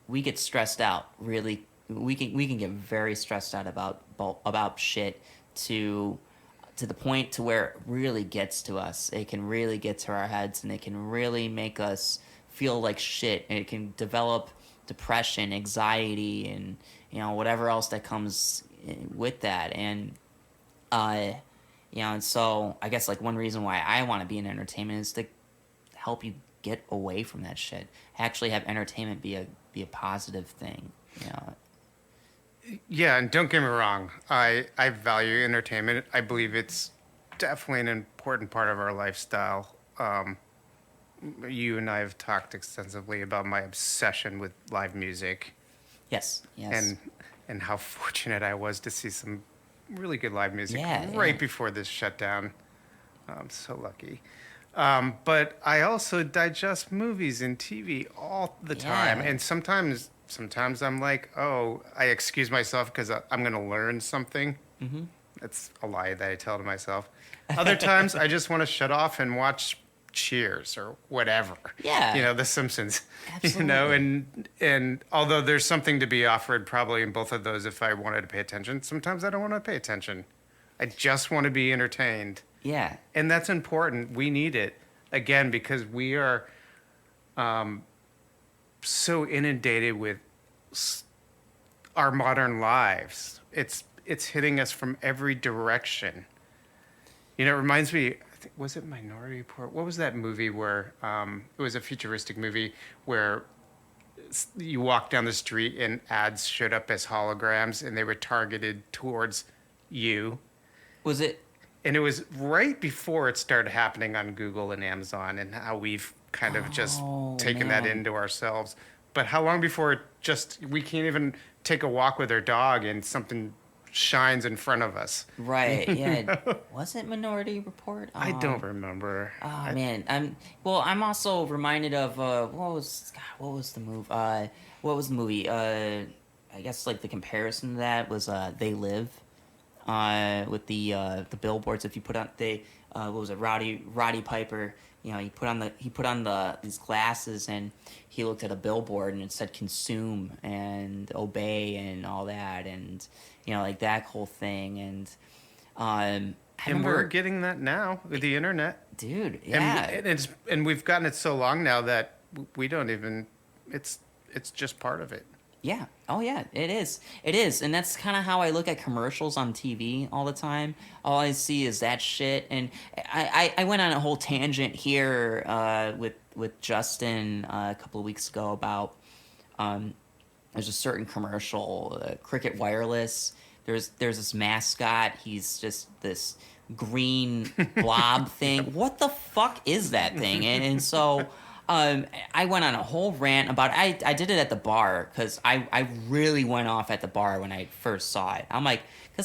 A: we get stressed out really. We can get very stressed out about shit to to the point to where it really gets to us. It can really get to our heads, and it can really make us feel like shit. And it can develop depression, anxiety, and whatever else that comes with that. And uh, and so I guess like one reason why I want to be in entertainment is to help you get away from that shit. Actually, have entertainment be a positive thing. You know.
B: Yeah, and don't get me wrong. I value entertainment. I believe it's definitely an important part of our lifestyle. You and I have talked extensively about my obsession with live music,
A: Yes. Yes.
B: and how fortunate I was to see some really good live music
A: Yeah.
B: right
A: Yeah.
B: before this shutdown. I'm so lucky. But I also digest movies and TV all the time,
A: Yeah.
B: and sometimes I'm like, oh, I excuse myself because I'm going to learn something.
A: Mm-hmm.
B: That's a lie that I tell to myself. Other times I just want to shut off and watch Cheers or whatever.
A: Yeah.
B: The Simpsons.
A: Absolutely.
B: And although there's something to be offered probably in both of those if I wanted to pay attention, sometimes I don't want to pay attention. I just want to be entertained.
A: Yeah.
B: And that's important. We need it again because we are so inundated with our modern lives. It's hitting us from every direction. It reminds me. I think, was it Minority Report? What was that movie where it was a futuristic movie where you walk down the street and ads showed up as holograms and they were targeted towards you.
A: Was it?
B: And it was right before it started happening on Google and Amazon, and how we've kind of just
A: Oh
B: taken that
A: man.
B: into ourselves. But how long before we can't even take a walk with our dog and something shines in front of us?
A: Right. Yeah. Was it Minority Report?
B: I don't remember.
A: Oh man. I'm also reminded of what was the move? What was the movie? I guess like the comparison to that was They Live. With the billboards. If you put on what was it, Roddy Piper? He put on these glasses, and he looked at a billboard and it said consume and obey and all that, and like that whole thing. And I
B: And we're
A: remember,
B: getting that now with the internet.
A: dude.
B: And,
A: Yeah.
B: and we've gotten it so long now that we don't even. It's just part of it.
A: Yeah. Oh, yeah. It is. It is, and that's kind of how I look at commercials on TV all the time. All I see is that shit, and I went on a whole tangent here with Justin a couple of weeks ago about there's a certain commercial, Cricket Wireless. There's this mascot. He's just this green blob thing. What the fuck is that thing? And so. I went on a whole rant about I did it at the bar because I really went off at the bar when I first saw it. I'm like, I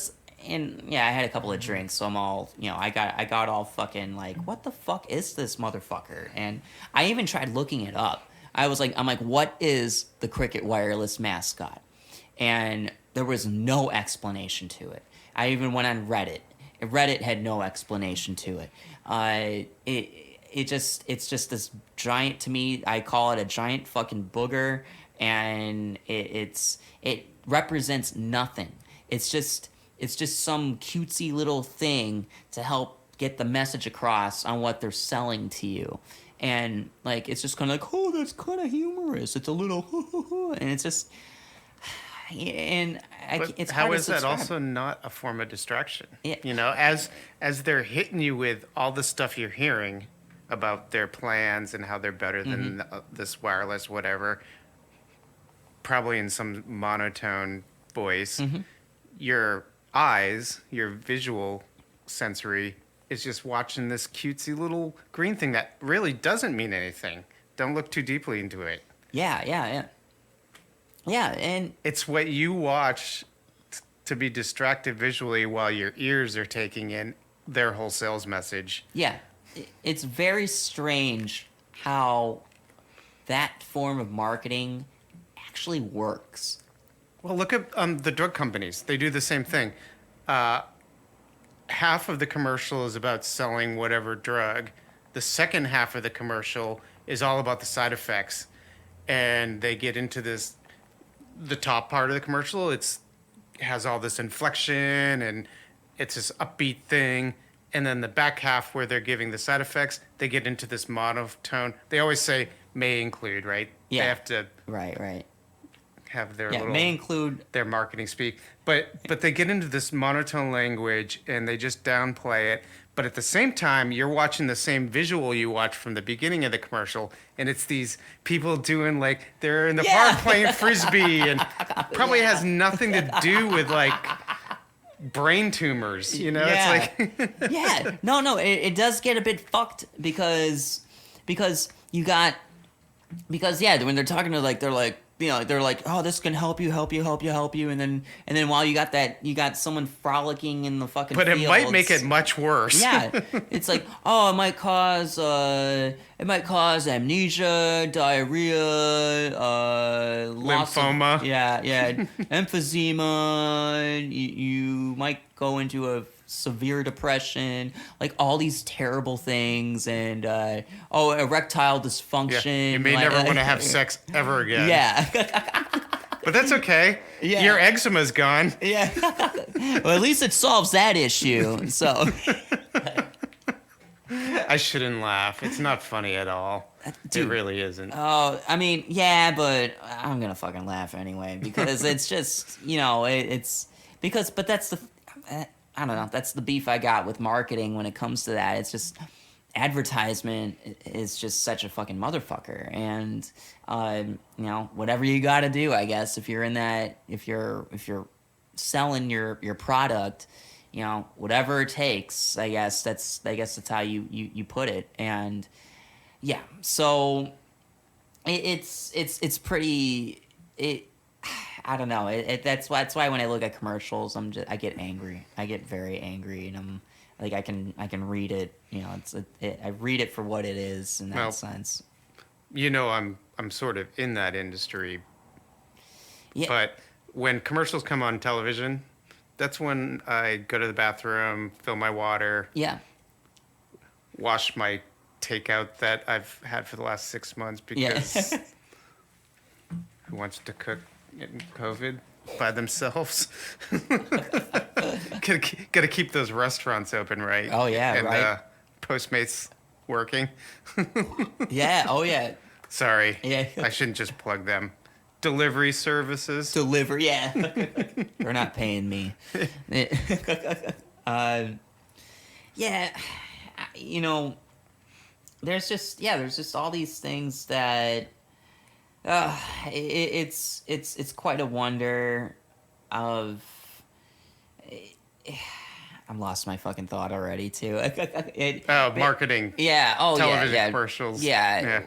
A: had a couple of drinks, so I'm all, I got all fucking like, what the fuck is this motherfucker? And I even tried looking it up. I'm like, what is the Cricket Wireless mascot? And there was no explanation to it. I even went on Reddit. Reddit had no explanation to it. It's just this giant, to me, I call it a giant fucking booger, and it represents nothing. It's just some cutesy little thing to help get the message across on what they're selling to you. And like it's just kind of like, oh, that's kind of humorous. It's a little and it's just and
B: But
A: it's
B: how
A: hard to
B: is that
A: subscribe.
B: also not a form of distraction?
A: Yeah.
B: As they're hitting you with all the stuff you're hearing about their plans and how they're better than this wireless whatever, probably in some monotone voice, your eyes, your visual sensory, is just watching this cutesy little green thing that really doesn't mean anything. Don't look too deeply into it.
A: Yeah, and
B: It's what you watch to be distracted visually while your ears are taking in their whole sales message.
A: Yeah, it's very strange how that form of marketing actually works.
B: Well, look at the drug companies. They do the same thing. Half of the commercial is about selling whatever drug. The second half of the commercial is all about the side effects. And they get into this, the top part of the commercial, it has all this inflection and it's this upbeat thing. And then the back half where they're giving the side effects, they get into this monotone. They always say may include, right?
A: Yeah.
B: They have to
A: Right.
B: have their
A: Yeah,
B: little
A: may include.
B: their marketing speak. But they get into this monotone language and they just downplay it. But at the same time, you're watching the same visual you watch from the beginning of the commercial, and it's these people doing like they're in the park playing frisbee, and probably has nothing to do with like brain tumors, you know?
A: Yeah.
B: It's like
A: Yeah. No, it does get a bit fucked because you got when they're talking to they're like, you know, they're like, oh, this can help you, and then while you got someone frolicking in the fucking
B: but
A: fields.
B: it might make it much worse.
A: Yeah, it's like, oh, it might cause amnesia, diarrhea, loss
B: Lymphoma.
A: of, emphysema. You might go into a severe depression, like all these terrible things, and erectile dysfunction.
B: Yeah, you may never want to have sex ever again.
A: Yeah.
B: But that's okay.
A: Yeah.
B: Your eczema's gone.
A: Yeah. Well, at least it solves that issue. So.
B: I shouldn't laugh. It's not funny at all.
A: Dude.
B: It really isn't.
A: Oh, I mean, yeah, but I'm gonna fucking laugh anyway because it's just, you know, but that's the, I don't know, that's the beef I got with marketing when it comes to that. It's just advertisement is just such a fucking motherfucker, and you know, whatever you got to do, I guess, if you're in that, if you're selling your product, you know, whatever it takes, I guess that's how you put it. And yeah, so it's pretty, I don't know. That's why when I look at commercials, I get angry. I get very angry, and I'm like, I can read it. You know, I read it for what it is in that sense.
B: You know, I'm sort of in that industry.
A: Yeah.
B: But when commercials come on television, that's when I go to the bathroom, fill my water.
A: Yeah.
B: Wash my takeout that I've had for the last 6 months because who wants to cook in COVID by themselves? Gotta keep those restaurants open, right?
A: Oh, yeah,
B: and,
A: right.
B: Postmates working.
A: Yeah, oh yeah.
B: Sorry.
A: Yeah.
B: I shouldn't just plug them. Delivery services.
A: Yeah. They're not paying me. Yeah, you know, there's just all these things that it's quite a wonder of. I'm lost my fucking thought already too.
B: Marketing.
A: Yeah. Oh,
B: television commercials.
A: Yeah.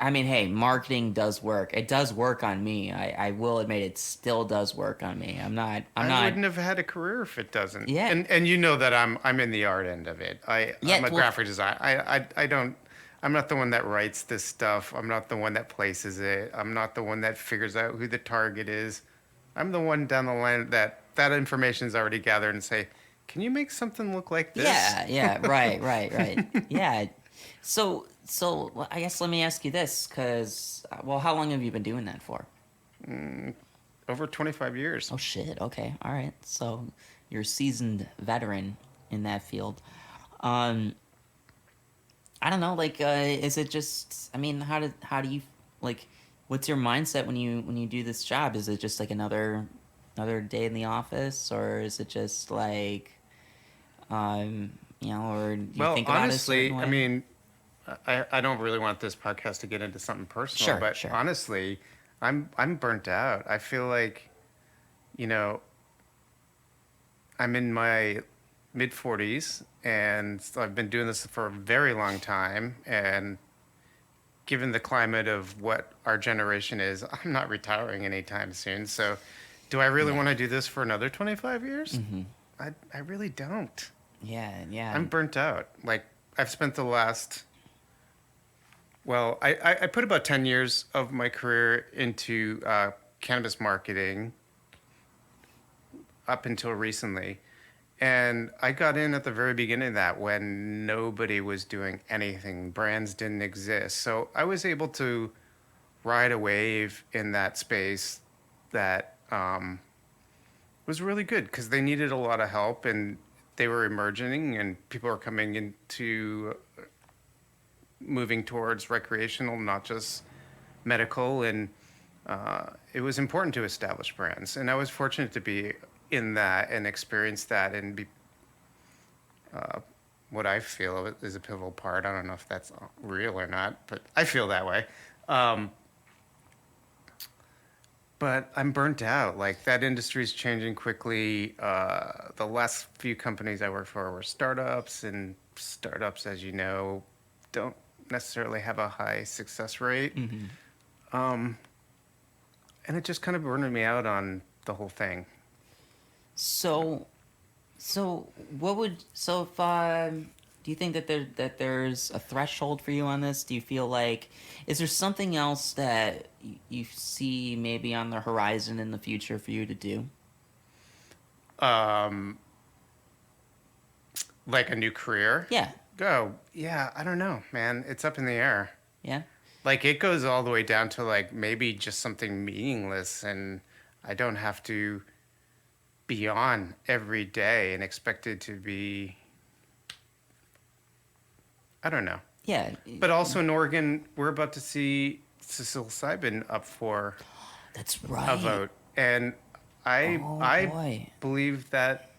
A: I mean, hey, marketing does work. It does work on me. I will admit, it still does work on me. I
B: wouldn't have had a career if it doesn't.
A: Yeah.
B: And you know that I'm in the art end of it. I'm a graphic designer. I'm not the one that writes this stuff. I'm not the one that places it. I'm not the one that figures out who the target is. I'm the one down the line that information is already gathered and say, can you make something look like this?
A: Yeah, right. Yeah. So I guess let me ask you this, because, well, how long have you been doing that for?
B: Over 25 years.
A: Oh, shit. Okay. All right. So you're a seasoned veteran in that field. I don't know, like, is it just, I mean, how do you, like, what's your mindset when you do this job? Is it just like another day in the office, or is it just like, you know, or do you think about
B: honestly,
A: it a certain way?
B: I mean, I don't really want this podcast to get into something personal, but honestly, I'm burnt out. I feel like, you know, I'm in my mid-40s, and I've been doing this for a very long time, and given the climate of what our generation is, I'm not retiring anytime soon. So do I really want to do this for another 25 years?
A: Mm-hmm.
B: I really don't.
A: Yeah.
B: I'm burnt out. Like, I've spent the last, well, I put about 10 years of my career into cannabis marketing up until recently. And I got in at the very beginning of that when nobody was doing anything. Brands didn't exist. So I was able to ride a wave in that space that was really good because they needed a lot of help and they were emerging and people were coming into moving towards recreational, not just medical. And it was important to establish brands. And I was fortunate to be in that and experience that and be what I feel is a pivotal part. I don't know if that's real or not, but I feel that way. But I'm burnt out. Like, that industry is changing quickly. The last few companies I worked for were startups, and startups, as you know, don't necessarily have a high success rate.
A: Mm-hmm.
B: And it just kind of burned me out on the whole thing.
A: So what would if do you think that there's a threshold for you on this? Do you feel like is there something else that you see maybe on the horizon in the future for you to do?
B: Like a new career?
A: Yeah.
B: Yeah, I don't know, man. It's up in the air.
A: Yeah.
B: Like, it goes all the way down to, like, maybe just something meaningless, and I don't have to be on every day and expected to be, I don't know.
A: Yeah.
B: But also in Oregon, we're about to see psilocybin up for
A: That's right.
B: a vote. And I believe that,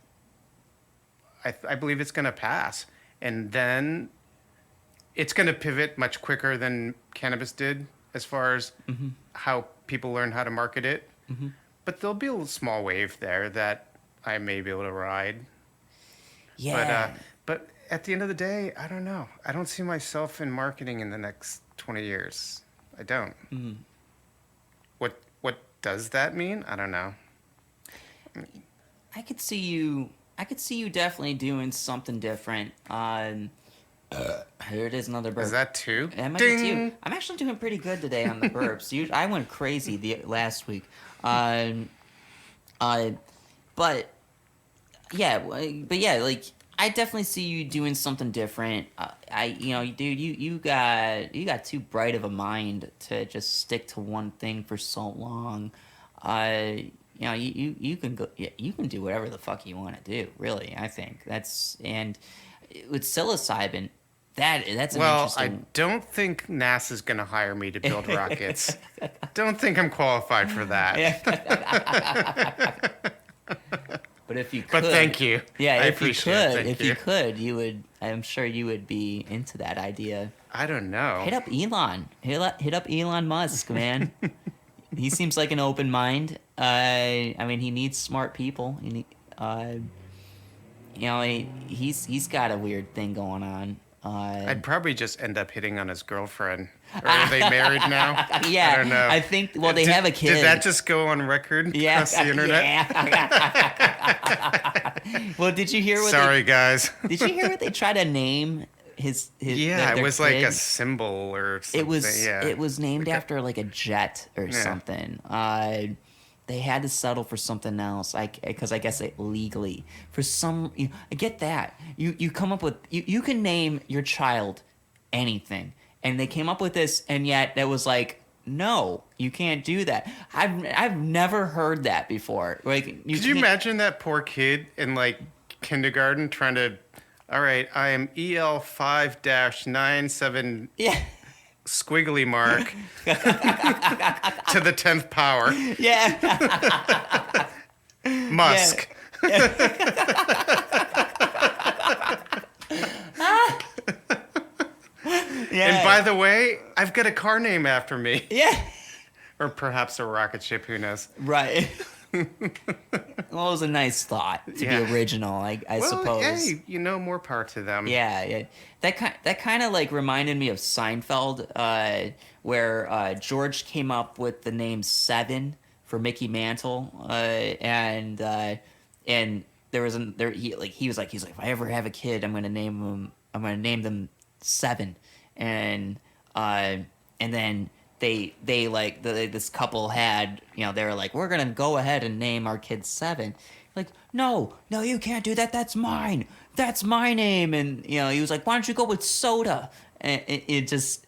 B: I believe it's going to pass. And then it's going to pivot much quicker than cannabis did as far as how people learn how to market it. Mm-hmm. But there'll be a little small wave there that I may be able to ride.
A: Yeah.
B: But at the end of the day, I don't know. I don't see myself in marketing in the next 20 years. I don't. Mm-hmm. What does that mean? I don't know.
A: I could see you definitely doing something different. Here it is, another burp.
B: Is that two?
A: That might
B: Ding!
A: be two. I'm actually doing pretty good today on the burps. I went crazy last week. But yeah, like I definitely see you doing something different. Dude, you got too bright of a mind to just stick to one thing for so long. You can go. Yeah, you can do whatever the fuck you want to do. Really, I think and with psilocybin, that's an interesting.
B: Well, I don't think NASA's going to hire me to build rockets. Don't think I'm qualified for that.
A: But if you could,
B: but thank you.
A: Yeah,
B: I appreciate it.
A: You could, you would. I'm sure you would be into that idea.
B: I don't know.
A: Hit up Elon. Hit up Elon Musk, man. He seems like an open mind. I mean, he needs smart people. He's got a weird thing going on.
B: I'd probably just end up hitting on his girlfriend. Are they married now?
A: Yeah,
B: I don't know.
A: I think. Well, they have a kid.
B: Did that just go on record across the internet?
A: Yeah. Well, did you hear what?
B: Sorry, guys.
A: Did you hear what they try to name his?
B: Yeah,
A: their
B: it was
A: kid?
B: like a symbol or something.
A: It was named after like a jet or something. They had to settle for something else, because I guess legally for some. I get that you come up with you can name your child anything, and they came up with this, and yet that was like, no, you can't do that. I've never heard that before. Like,
B: could you imagine that poor kid in like kindergarten trying to? All right, I am EL5-97.
A: Yeah.
B: Squiggly mark to the 10th power.
A: Yeah.
B: Musk.
A: Yeah.
B: And by the way, I've got a car name after me.
A: Yeah.
B: Or perhaps a rocket ship, who knows?
A: Right. Well, it was a nice thought to be original, I suppose.
B: Hey, more power to them.
A: Yeah. That kind of like reminded me of Seinfeld, where George came up with the name Seven Mickey Mantle, and he was like, if I ever have a kid, I'm gonna name them Seven, and then they like this couple had, they were like, we're gonna go ahead and name our kid Seven. Like, no, you can't do that. That's mine. That's my name. And he was like, why don't you go with Soda? And it just,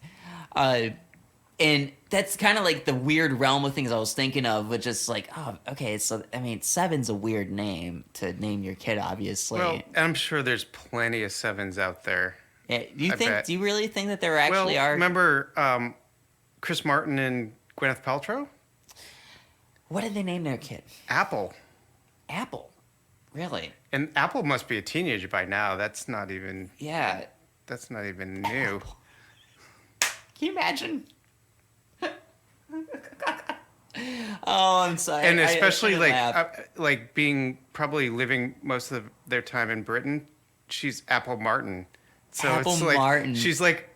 A: and that's kind of like the weird realm of things I was thinking of, which is like, oh, okay, so I mean, Seven's a weird name to name your kid, obviously.
B: Well, I'm sure there's plenty of Sevens out there.
A: Yeah, do you really think that there actually are?
B: Remember Chris Martin and Gwyneth Paltrow?
A: What did they name their kid?
B: Apple.
A: Apple, really?
B: And Apple must be a teenager by now. That's not even.
A: Yeah.
B: That's not even new.
A: Apple. Can you imagine? Oh, I'm sorry.
B: And especially like being probably living most of their time in Britain. She's Apple Martin. So
A: Apple
B: it's like
A: Martin.
B: she's like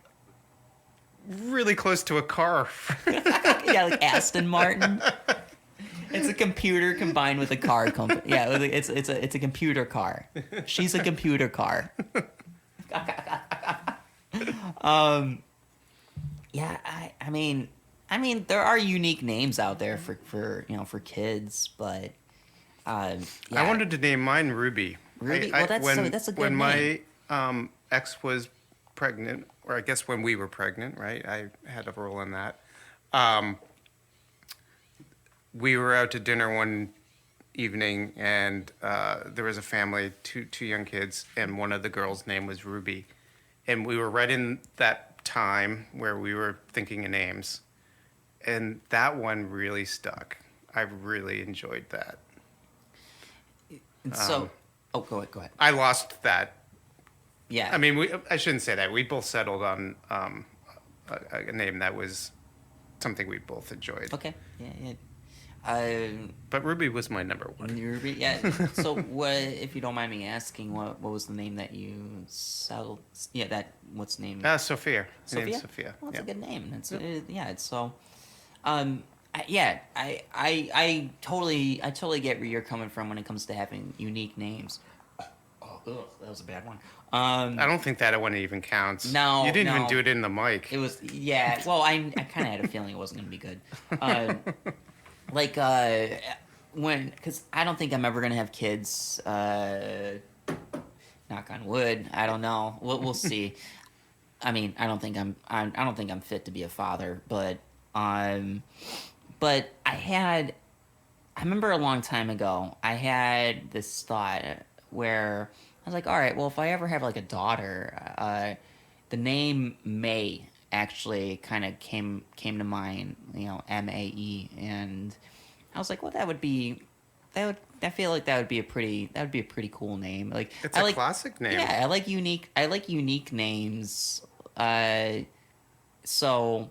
B: really close to a car.
A: Yeah, like Aston Martin. It's a computer combined with a car company. Yeah, it's a computer car. She's a computer car. Yeah, I mean there are unique names out there for kids, but yeah.
B: I wanted to name mine Ruby.
A: Ruby? Well, that's a good
B: name.
A: name.
B: My ex was pregnant, or I guess when we were pregnant, right? I had a role in that. We were out to dinner one evening, and there was a family, two young kids, and one of the girls' name was Ruby. And we were right in that time where we were thinking of names. And that one really stuck. I really enjoyed that.
A: And so, go ahead.
B: I lost that.
A: Yeah.
B: I mean, I shouldn't say that. We both settled on a name that was something we both enjoyed.
A: Okay. Yeah.
B: But Ruby was my number one.
A: Ruby, yeah. So, what, if you don't mind me asking, what was the name that you settled? Yeah, what's the name?
B: Sophia.
A: Sophia.
B: Sophia.
A: Well, it's
B: yeah.
A: a good name. It's so. I totally get where you're coming from when it comes to having unique names. Oh, that was a bad one.
B: I don't think that one even counts.
A: No,
B: you didn't even do it in the mic.
A: It was Well, I kind of had a feeling it wasn't going to be good. Because I don't think I'm ever going to have kids. Knock on wood. I don't know. We'll see. I mean, I don't think I'm fit to be a father, but I remember a long time ago, I had this thought where I was like, all right, well, if I ever have like a daughter, the name May actually kind of came to mind, Mae, and I was like, well, I feel like that would be a pretty cool name. Like,
B: it's a classic name.
A: Yeah, I like unique names. So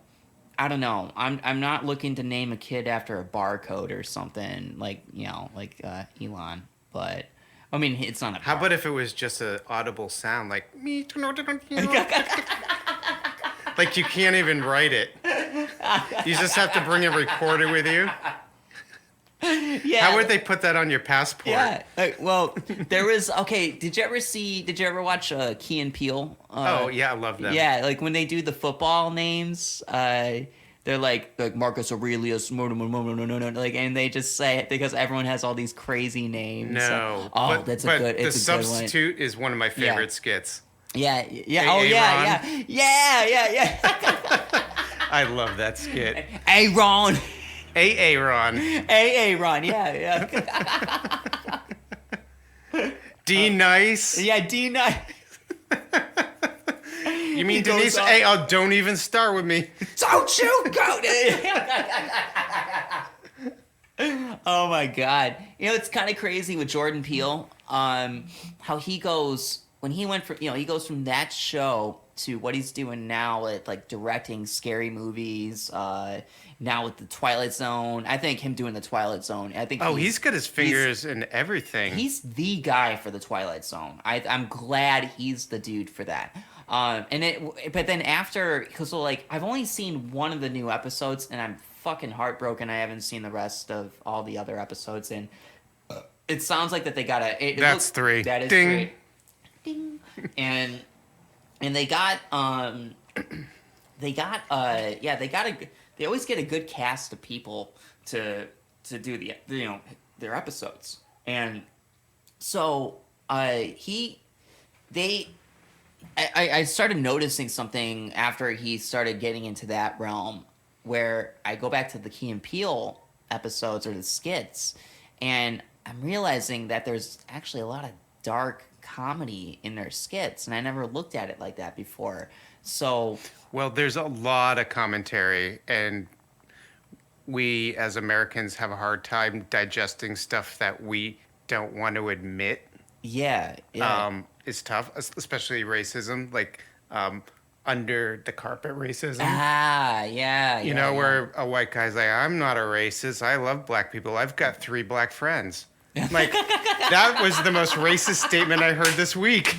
A: I don't know. I'm not looking to name a kid after a barcode or something like Elon, but I mean, it's not a.
B: How about if it was just an audible sound like me? Like you can't even write it. You just have to bring a recorder with you.
A: Yeah.
B: How would they put that on your passport?
A: Yeah. Well, there was. Okay. Did you ever watch Key and Peele?
B: Oh yeah, I love them.
A: Yeah, like when they do the football names, they're like Marcus Aurelius, like, and they just say it because everyone has all these crazy names.
B: No.
A: Oh, that's a good. It's
B: the
A: a good
B: substitute is one of my favorite skits.
A: Yeah.
B: Hey,
A: Oh yeah.
B: I love that skit.
A: Aaron.
B: Aaron.
A: Aaron. Yeah.
B: D nice.
A: Yeah, D nice.
B: You mean Denise? Hey, don't even start with me.
A: Don't you go. Oh my God! It's kind of crazy with Jordan Peele. How he goes when he went from he goes from that show to what he's doing now at like directing scary movies. Now with the Twilight Zone, I think him doing the Twilight Zone. I think
B: he's got his fingers in everything.
A: He's the guy for the Twilight Zone. I'm glad he's the dude for that. But then after, because I've only seen one of the new episodes and I'm fucking heartbroken. I haven't seen the rest of all the other episodes, and it sounds like that they got a.
B: That's three.
A: That is
B: Ding.
A: three. Ding. And they got they got they always get a good cast of people to do their episodes, and so I started noticing something after he started getting into that realm, where I go back to the Key and Peele episodes or the skits, and I'm realizing that there's actually a lot of dark comedy in their skits, and I never looked at it like that before. So,
B: Well, there's a lot of commentary, and we as Americans have a hard time digesting stuff that we don't want to admit.
A: yeah.
B: Is tough, especially racism, like under the carpet racism. You know, where a white guy's like, I'm not a racist. I love black people. I've got 3 black friends. Like, that was the most racist statement I heard this week.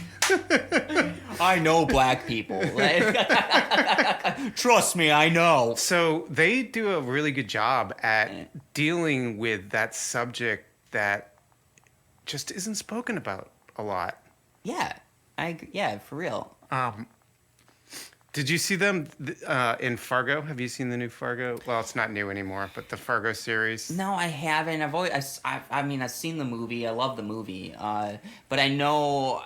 A: I know black people. Trust me, I know.
B: So they do a really good job at dealing with that subject that just isn't spoken about a lot.
A: Yeah, for real.
B: Did you see them in Fargo? Have you seen the new Fargo? Well, it's not new anymore, but the Fargo series.
A: No, I haven't. I've seen the movie. I love the movie. But I know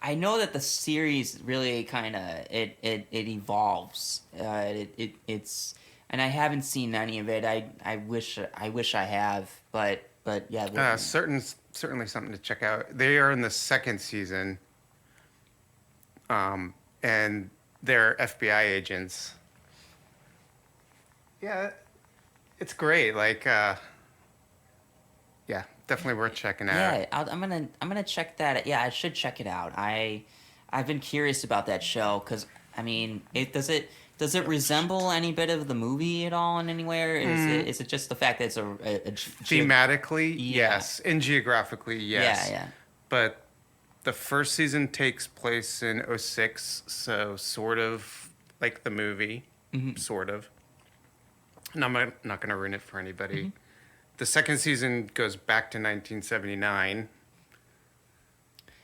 A: that the series really kind of it evolves. It's and I haven't seen any of it. I wish I have, but yeah.
B: Certainly something to check out. They are in the 2nd season, and they're FBI agents. Yeah, it's great. Like, yeah, definitely worth checking out.
A: Yeah, I'm gonna check that. Yeah, I should check it out. I've been curious about that show because I mean, does it resemble any bit of the movie at all in anywhere? Is it just the fact that it's a
B: thematically, yes, and geographically, yes.
A: Yeah.
B: But the first season takes place in 2006, so sort of like the movie, sort of. And I'm not going to ruin it for anybody. Mm-hmm. The 2nd season goes back to 1979.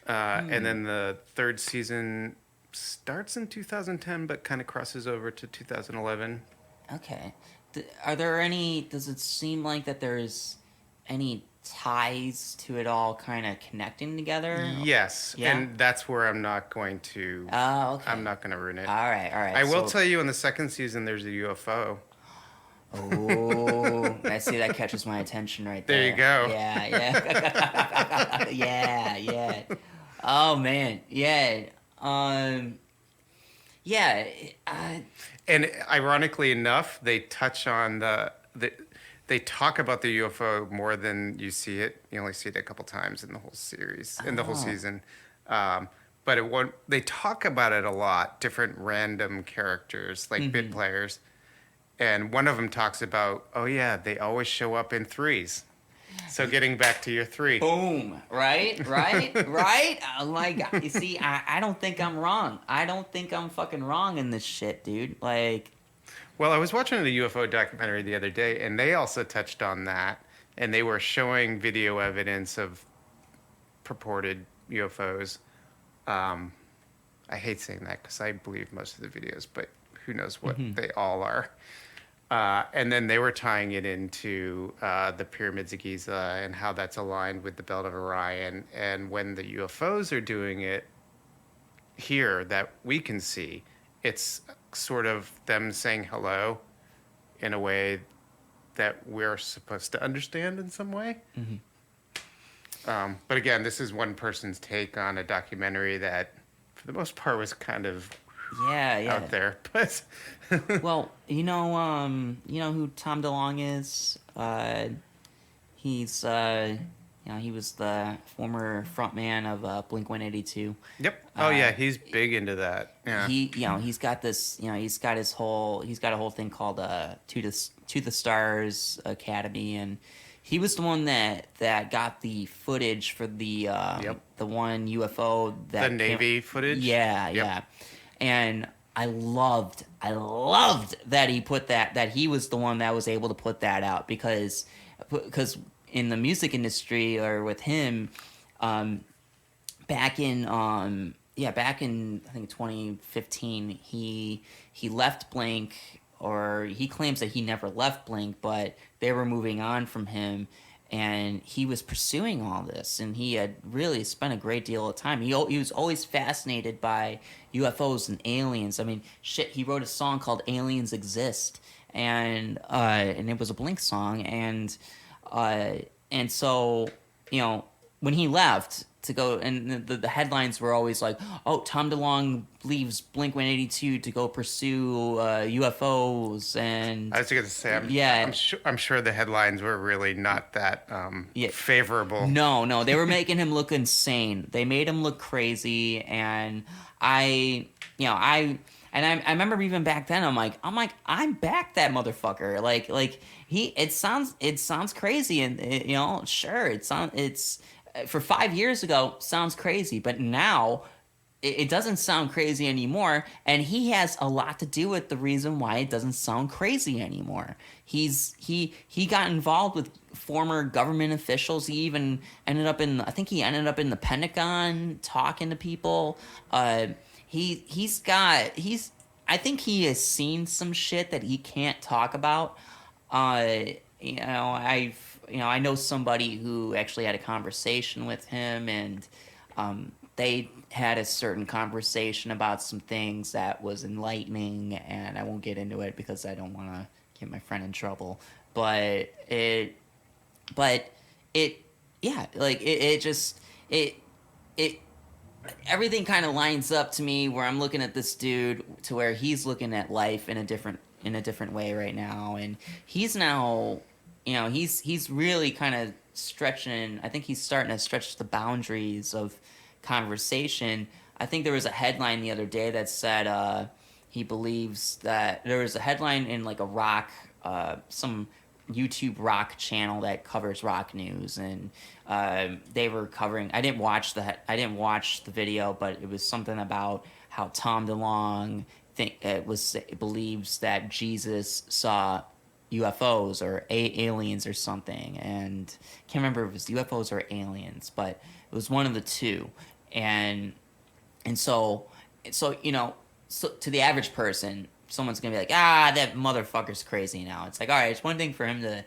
B: And then the 3rd season starts in 2010, but kind of crosses over to 2011.
A: Okay. Does it seem like that there's any ties to it all kind of connecting together?
B: Yes.
A: Yeah?
B: And that's where I'm not going to...
A: Oh, okay.
B: I'm not going to ruin it.
A: All right.
B: I will tell you in the 2nd season, there's a UFO.
A: Oh, I see. That catches my attention right there.
B: There you go.
A: Yeah. Yeah. Oh man, yeah.
B: And ironically enough, they touch on they talk about the UFO more than you see it. You only see it a couple times in the whole series, in the whole season. But they talk about it a lot. Different random characters, like bit players. And one of them talks about, oh yeah, they always show up in 3s. So getting back to your 3.
A: Boom. Right? Like, you see, I don't think I'm wrong. I don't think I'm fucking wrong in this shit, dude. Like...
B: Well, I was watching a UFO documentary the other day, and they also touched on that. And they were showing video evidence of purported UFOs. I hate saying that because I believe most of the videos, but who knows what they all are. And then they were tying it into the pyramids of Giza and how that's aligned with the Belt of Orion. And when the UFOs are doing it here that we can see, it's sort of them saying hello in a way that we're supposed to understand in some way. But again, this is one person's take on a documentary that, for the most part, was kind of out there. But
A: well, you know who Tom DeLonge is? He's he was the former frontman of Blink-182.
B: Yep. Oh yeah, he's big into that. Yeah.
A: He's got this. He's got a whole thing called To the Stars Academy, and he was the one that got the footage for the one UFO that
B: the Navy footage.
A: Yeah. And I loved that he put that he was the one that was able to put that out because in the music industry or with him, um, back in I think 2015 he left Blink, or he claims that he never left Blink, but they were moving on from him, and he was pursuing all this, and he had really spent a great deal of time. He was always fascinated by UFOs and aliens. I mean, shit, he wrote a song called "Aliens Exist," and it was a Blink song, uh, and so when he left to go, and the headlines were always like, "Oh, Tom DeLonge leaves Blink 182 to go pursue UFOs," and
B: I was going to say,
A: yeah,
B: I'm sure the headlines were really not that
A: yeah,
B: favorable.
A: no, they were making him look insane. They made him look crazy, and I, I remember even back then, I'm back that motherfucker. Like it sounds crazy, and sure, it's for 5 years ago sounds crazy, but now it doesn't sound crazy anymore, and he has a lot to do with the reason why it doesn't sound crazy anymore. He got involved with former government officials. He even ended up in the Pentagon talking to people. He's I think he has seen some shit that he can't talk about. I know somebody who actually had a conversation with him, and they had a certain conversation about some things that was enlightening, and I won't get into it because I don't want to get my friend in trouble. But it, yeah, like it just it everything kind of lines up to me where I'm looking at this dude to where he's looking at life in a different way right now, and he's now, he's really kind of stretching. I think he's starting to stretch the boundaries of conversation. I think there was a headline the other day that said he believes that there was a headline in like a rock, some YouTube rock channel that covers rock news, and they were covering. I didn't watch the video, but it was something about how Tom DeLonge believes that Jesus saw UFOs or aliens or something, and I can't remember if it was UFOs or aliens, but it was one of the two, and so so to the average person, someone's gonna be like, that motherfucker's crazy now. It's like, all right, it's one thing for him to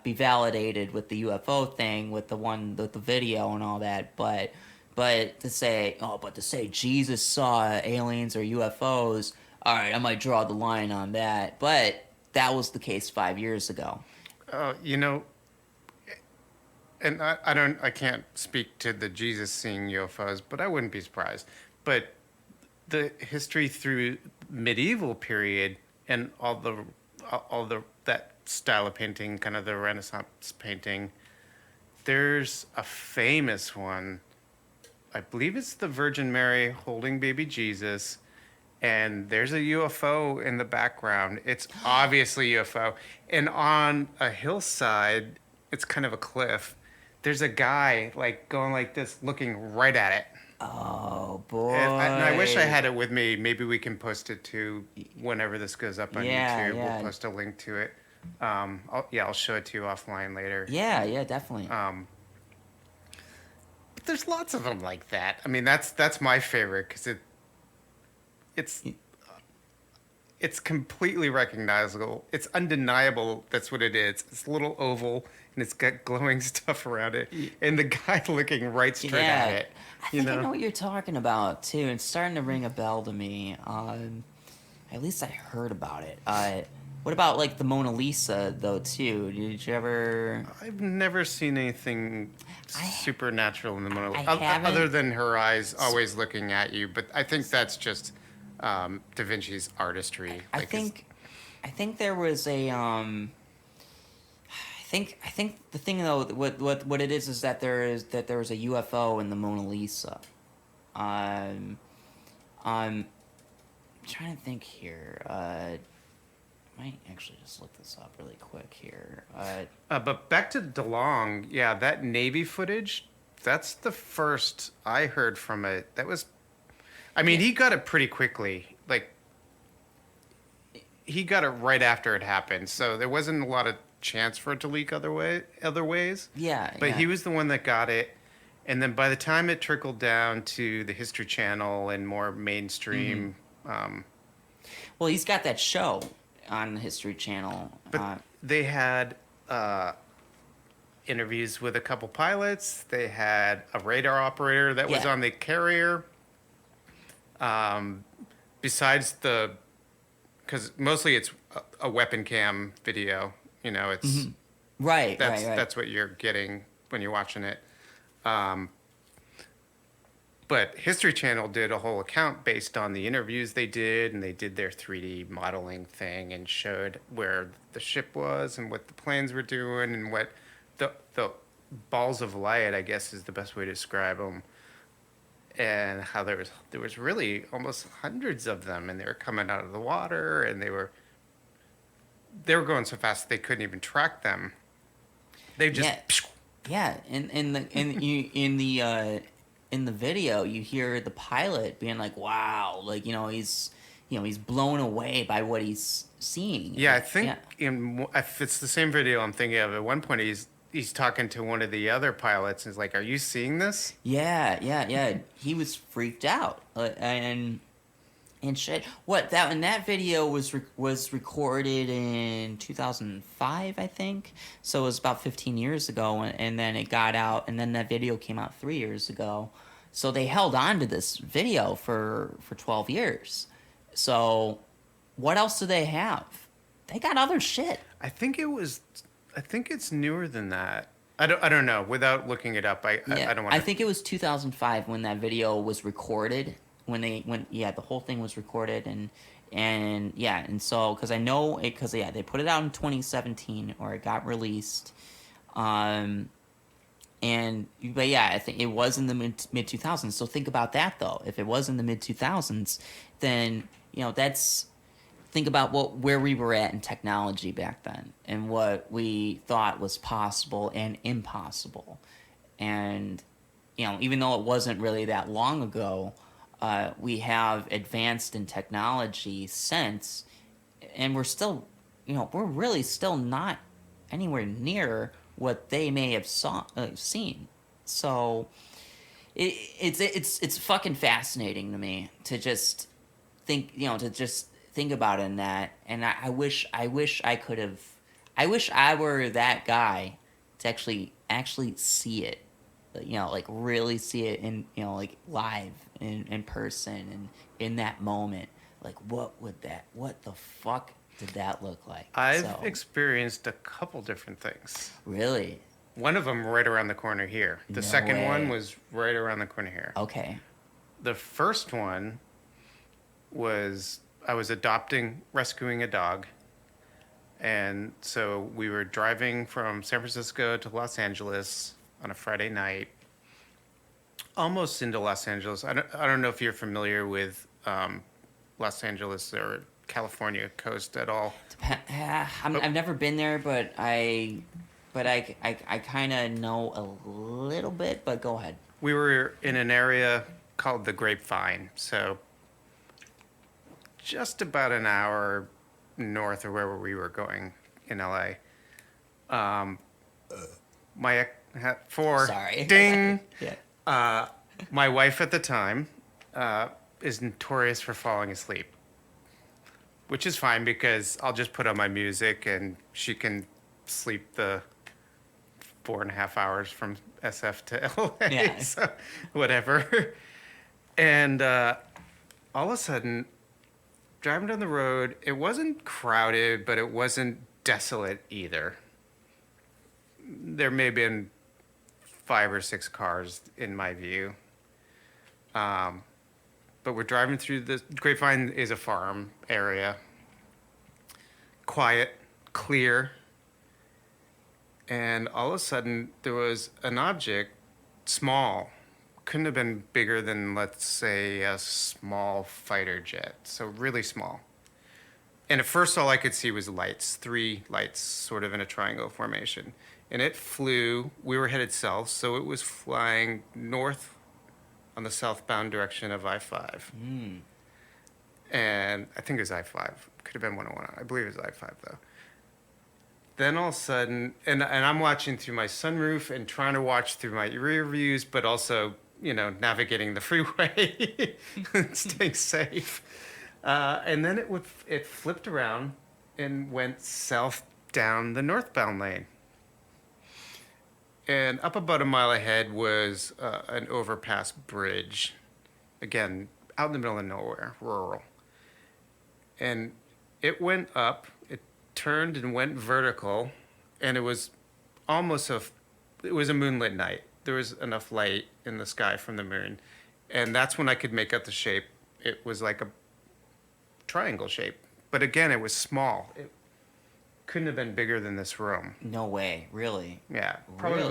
A: be validated with the UFO thing, with the video and all that, but to say Jesus saw aliens or UFOs, all right, I might draw the line on that. But that was the case 5 years ago.
B: And I can't speak to the Jesus seeing UFOs, but I wouldn't be surprised. But the history through medieval period and all the that style of painting, kind of the Renaissance painting, there's a famous one. I believe it's the Virgin Mary holding baby Jesus, and there's a UFO in the background. It's obviously UFO. And on a hillside, it's kind of a cliff, there's a guy like going like this, looking right at it.
A: Oh boy!
B: And I wish I had it with me. Maybe we can post it to whenever this goes up on YouTube. Yeah. We'll post a link to it. I'll show it to you offline later.
A: Yeah, definitely.
B: But there's lots of them like that. I mean, that's my favorite because it's completely recognizable. It's undeniable. That's what it is. It's a little oval, and it's got glowing stuff around it, and the guy looking right straight at it.
A: I think I know what you're talking about too. It's starting to ring a bell to me. At least I heard about it. What about like the Mona Lisa though too? Did you ever?
B: I've never seen anything supernatural in the Mona Lisa,
A: haven't.
B: Other than her eyes always looking at you. But I think that's just Da Vinci's artistry.
A: I think there was a I think the thing though, what it is that there was a UFO in the Mona Lisa. I'm trying to think here. Might actually just look this up really quick here.
B: But back to DeLonge, yeah, that Navy footage, that's the first I heard from it. That was, I mean, he got it pretty quickly. like he got it right after it happened, so there wasn't a lot of chance for it to leak other ways.
A: Yeah,
B: But
A: yeah.
B: he was the one that got it, and then by the time it trickled down to the History Channel and more mainstream,
A: Well, he's got that show on the History Channel.
B: but they had interviews with a couple pilots. They had a radar operator that was
A: Yeah.
B: on the carrier. Besides because mostly it's a weapon cam video. You know, it's
A: Right,
B: that's
A: right.
B: that's what you're getting when you're watching it. But History Channel did a whole account based on the interviews they did, and they did their 3D modeling thing and showed where the ship was and what the planes were doing and what the balls of light, I guess, is the best way to describe them, and how there was really almost hundreds of them, and they were coming out of the water, and they were going so fast they couldn't even track them. They just
A: Yeah, in the video, you hear the pilot being like, "Wow!" Like he's blown away by what he's seeing.
B: Yeah, I think if it's the same video I'm thinking of, at one point he's talking to one of the other pilots and is like, "Are you seeing this?"
A: Yeah. He was freaked out, and shit. That video was recorded in 2005, I think. So it was about 15 years ago, and then it got out, and then that video came out 3 years ago. So they held on to this video for 12 years. So what else do they have? They got other shit.
B: I think it's newer than that. I don't know. Without looking it up, I don't want to.
A: I think it was 2005 when that video was recorded. When the whole thing was recorded, and so because I know it, because they put it out in 2017, or it got released, but I think it was in the mid 2000s. So think about that though. If it was in the mid 2000s, then think about where we were at in technology back then, and what we thought was possible and impossible, and even though it wasn't really that long ago. We have advanced in technology since, and we're still, we're really still not anywhere near what they may have seen. So it's fucking fascinating to me to just think, think about it in that. And I wish I were that guy to actually see it. Like really see it in, like live in person and in that moment. Like, what the fuck did that look like?
B: I've experienced a couple different things.
A: Really?
B: One of them right around the corner here. The second one was right around the corner here.
A: Okay.
B: The first one was I was rescuing a dog. And so we were driving from San Francisco to Los Angeles on a Friday night, almost into Los Angeles. I don't know if you're familiar with Los Angeles or California coast at all.
A: I've never been there, but I kind of know a little bit. But go ahead.
B: We were in an area called the Grapevine, so just about an hour north of where we were going in LA.
A: Sorry.
B: Ding.
A: Yeah.
B: My wife at the time is notorious for falling asleep, which is fine because I'll just put on my music and she can sleep the 4.5 hours from SF to LA.
A: Yeah.
B: So whatever. And all of a sudden, driving down the road, it wasn't crowded, but it wasn't desolate either. There may have been 5 or 6 cars in my view. But we're driving through the Grapevine is a farm area. Quiet, clear. And all of a sudden there was an object, small, couldn't have been bigger than, let's say, a small fighter jet. So really small. And at first all I could see was lights, 3 lights sort of in a triangle formation. And it flew, we were headed south, so it was flying north on the southbound direction of I-5. and I think it was I-5. Could have been 101. I believe it was I-5 though. Then all of a sudden, and I'm watching through my sunroof and trying to watch through my rear views, but also, navigating the freeway, staying safe. And then it flipped around and went south down the northbound lane. And up about a mile ahead was an overpass bridge. Again, out in the middle of nowhere, rural. And it went up, it turned and went vertical, and it was it was a moonlit night. There was enough light in the sky from the moon. And that's when I could make out the shape. It was like a triangle shape. But again, it was small. It couldn't have been bigger than this room.
A: No way, really?
B: Yeah, probably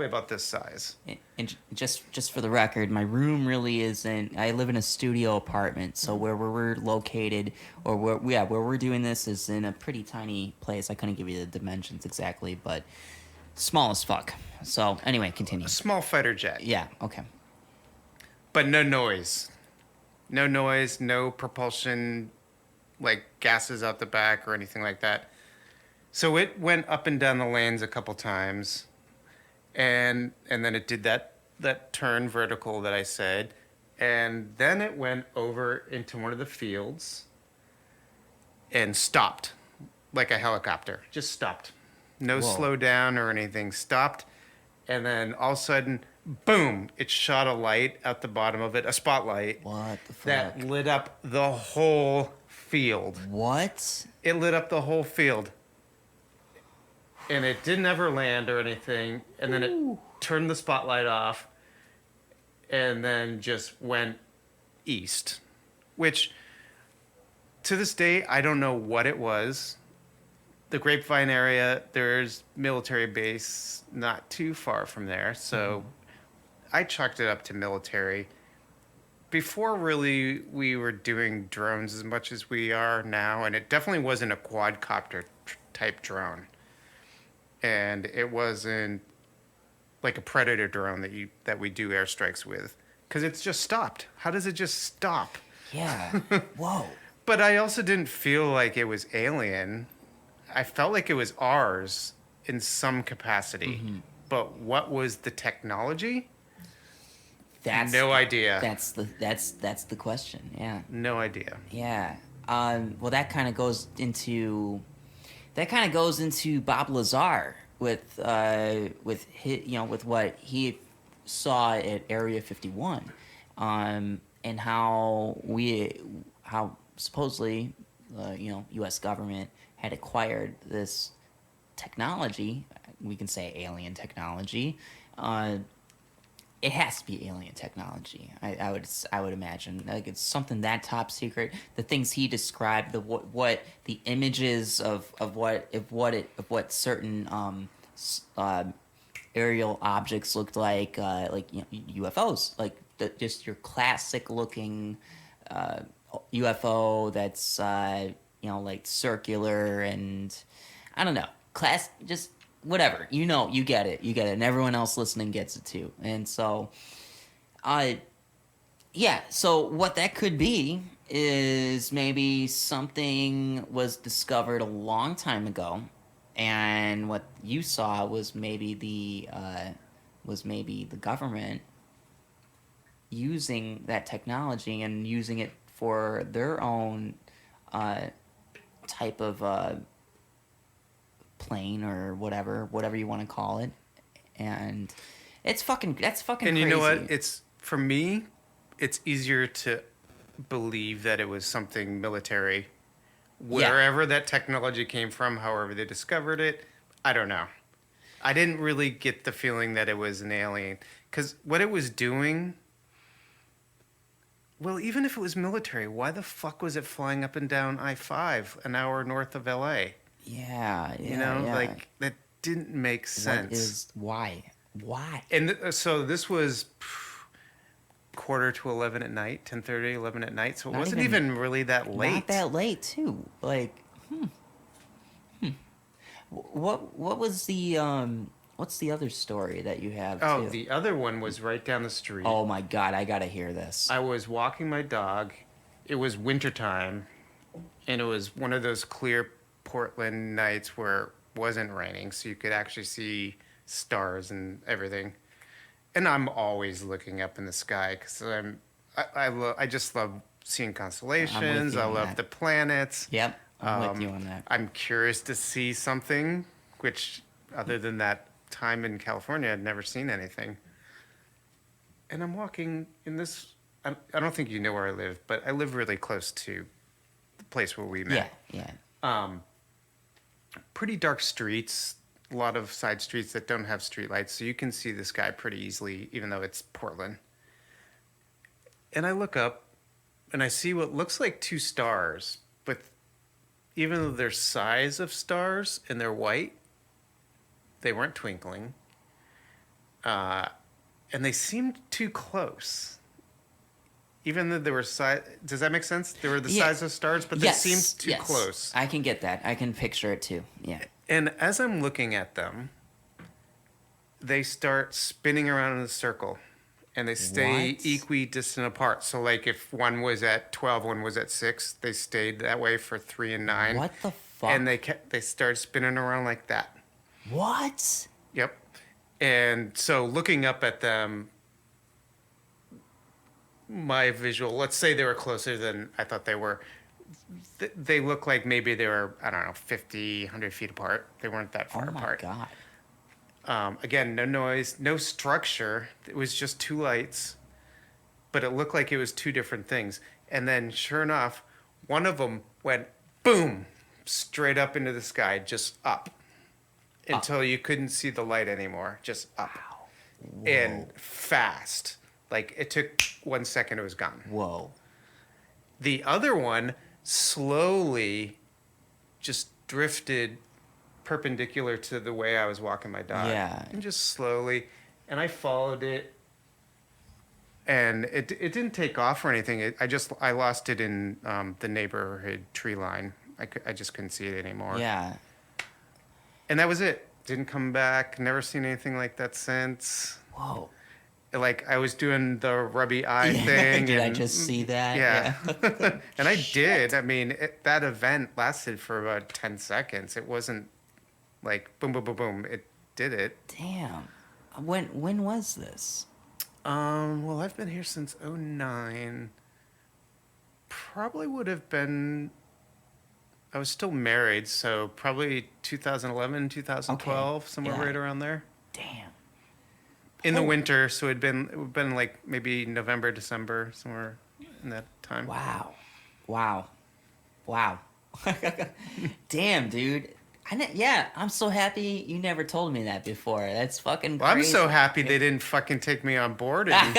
B: about this size.
A: And just for the record, my room really isn't. I live in a studio apartment, so where we're located, or where we're doing this is in a pretty tiny place. I couldn't give you the dimensions exactly, but small as fuck. So anyway, continue.
B: A small fighter jet.
A: Yeah. Okay.
B: But no noise. No noise. No propulsion, like gases out the back or anything like that. So it went up and down the lanes a couple times, and then it did that turn vertical that I said, and then it went over into one of the fields and stopped like a helicopter. Just stopped. No
A: Whoa.
B: slow down or anything. Stopped, and then all of a sudden, boom! It shot a light out the bottom of it, a spotlight.
A: What the fuck?
B: That lit up the whole field.
A: What?
B: It lit up the whole field. And it didn't ever land or anything. And then it turned the spotlight off and then just went east. Which, to this day, I don't know what it was. The Grapevine area, there's military base not too far from there. So I chalked it up to military. Before, really, we were doing drones as much as we are now. And it definitely wasn't a quadcopter type drone. And it wasn't like a Predator drone that we do airstrikes with, because it's just stopped. How does it just stop?
A: Yeah. Whoa.
B: But I also didn't feel like it was alien. I felt like it was ours in some capacity. Mm-hmm. But what was the technology? No idea.
A: That's the question. Yeah.
B: No idea.
A: Yeah. Well, that kind of goes into Bob Lazar with what he saw at Area 51, and how supposedly U.S. government had acquired this technology. We can say alien technology. It has to be alien technology. I would imagine, like, it's something that top secret. The things he described, what the images of what certain aerial objects looked like UFOs, like just your classic looking UFO that's like circular, and I don't know, just whatever, you get it, and everyone else listening gets it too. And so, so what that could be is maybe something was discovered a long time ago, and what you saw was maybe the government using that technology and using it for their own type of plane or whatever you want to call it. And that's fucking
B: and you
A: crazy.
B: know what, it's, for me, it's easier to believe that it was something military, wherever that technology came from, however they discovered it. I don't know. I didn't really get the feeling that it was an alien, because what it was doing, well, even if it was military, why the fuck was it flying up and down I-5 an hour north of LA?
A: Yeah.
B: Like, that didn't make sense.
A: Why?
B: And so this was quarter to 11 at night, 10:30, 11 at night. So it wasn't even really that late.
A: Not that late, too. Like, What was the what's the other story that you have?
B: Oh,
A: too?
B: The other one was right down the street.
A: Oh my God, I gotta hear this.
B: I was walking my dog, it was wintertime, and it was one of those clear Portland nights where it wasn't raining, so you could actually see stars and everything. And I'm always looking up in the sky because I just love seeing constellations.
A: you
B: I
A: on
B: love
A: that.
B: the planets.
A: Yep, I'm with you on that.
B: I'm curious to see something, which other than that time in California, I'd never seen anything. And I'm walking in this. I don't think you know where I live, but I live really close to the place where we met.
A: Yeah.
B: Pretty dark streets, a lot of side streets that don't have streetlights, so you can see the sky pretty easily, even though it's Portland. And I look up, and I see what looks like two stars, but even though they're size of stars and they're white, they weren't twinkling. And they seemed too close. Even though they were size, does that make sense? They were the size of stars, but they seemed too close.
A: I can get that. I can picture it too. Yeah.
B: And as I'm looking at them, they start spinning around in a circle, and they stay equidistant apart. So, like, if one was at 12, one was at 6, they stayed that way for 3 and 9.
A: What the fuck?
B: And they started spinning around like that.
A: What?
B: Yep. And so, looking up at them, my visual, let's say they were closer than I thought they were. They look like maybe they were, I don't know, 50, 100 feet apart. They weren't that far apart.
A: Oh my God.
B: Again, no noise, no structure. It was just two lights, but it looked like it was two different things. And then, sure enough, one of them went boom, straight up into the sky, just up, until you couldn't see the light anymore, just up.
A: Wow.
B: And fast. Like, it took 1 second, it was gone.
A: Whoa.
B: The other one slowly just drifted perpendicular to the way I was walking my dog.
A: Yeah.
B: And just slowly. And I followed it. And it didn't take off or anything. I lost it in the neighborhood tree line. I just couldn't see it anymore.
A: Yeah.
B: And that was it. Didn't come back. Never seen anything like that since.
A: Whoa.
B: Like, I was doing the rubby eye thing.
A: Did I
B: and,
A: just see that?
B: Yeah. And I did. I mean, that event lasted for about 10 seconds. It wasn't like boom, boom, boom, boom. It did it.
A: Damn. When was this?
B: Well, I've been here since 2009. Probably would have been, I was still married, so probably 2011, 2012, somewhere right around there.
A: Damn.
B: In the winter, so it would been like maybe November, December, somewhere in that time.
A: Wow. Damn, dude. I'm so happy you never told me that before. That's fucking
B: Well,
A: crazy.
B: I'm so happy they didn't fucking take me on board and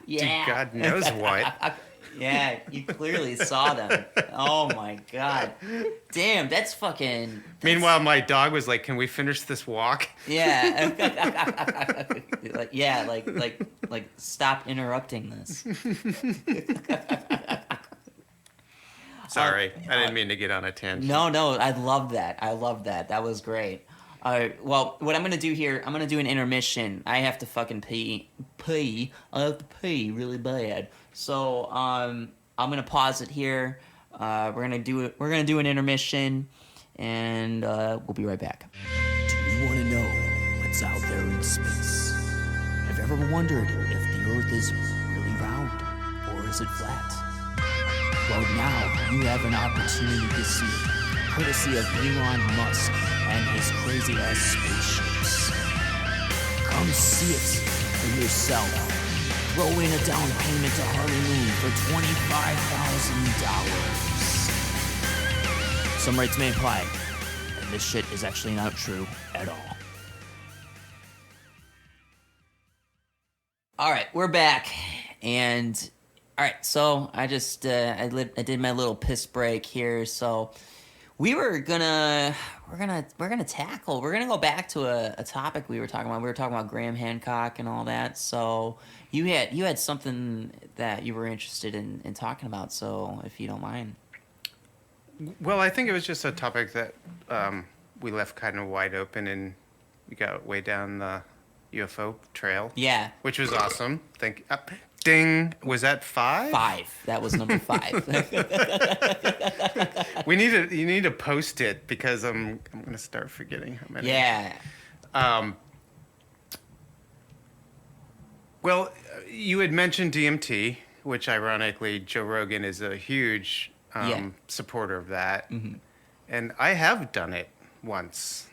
B: do God knows what.
A: Yeah, you clearly saw them. Oh my God. Damn, that's fucking...
B: Meanwhile, my dog was like, "Can we finish this walk?"
A: Yeah. like stop interrupting this.
B: Sorry, I didn't mean to get on a tangent.
A: No, I love that. That was great. Well, what I'm gonna do here, I'm gonna do an intermission. I have to fucking pee. I have to pee really bad. So I'm gonna pause it here. We're gonna do an intermission, and we'll be right back. Do you want to know what's out there in space? Have you ever wondered if the Earth is really round or is it flat? Well, now you have an opportunity to see it, courtesy of Elon Musk and his crazy-ass spaceships. Come see it for yourself. Throw in a down payment to Harley Moon for $25,000. Some rates may apply, and this shit is actually not true at all. All right, we're back, and... All right, so I just I did my little piss break here. So we're gonna go back to a topic we were talking about. We were talking about Graham Hancock and all that. So you had something that you were interested in talking about. So if you don't mind.
B: Well, I think it was just a topic that we left kind of wide open, and we got way down the UFO trail.
A: Yeah,
B: which was awesome. Ding. Was that 5?
A: 5. That was number 5.
B: You need to post it because I'm going to start forgetting how many.
A: Yeah.
B: Well, you had mentioned DMT, which ironically Joe Rogan is a huge supporter of that. Mm-hmm. And I have done it once.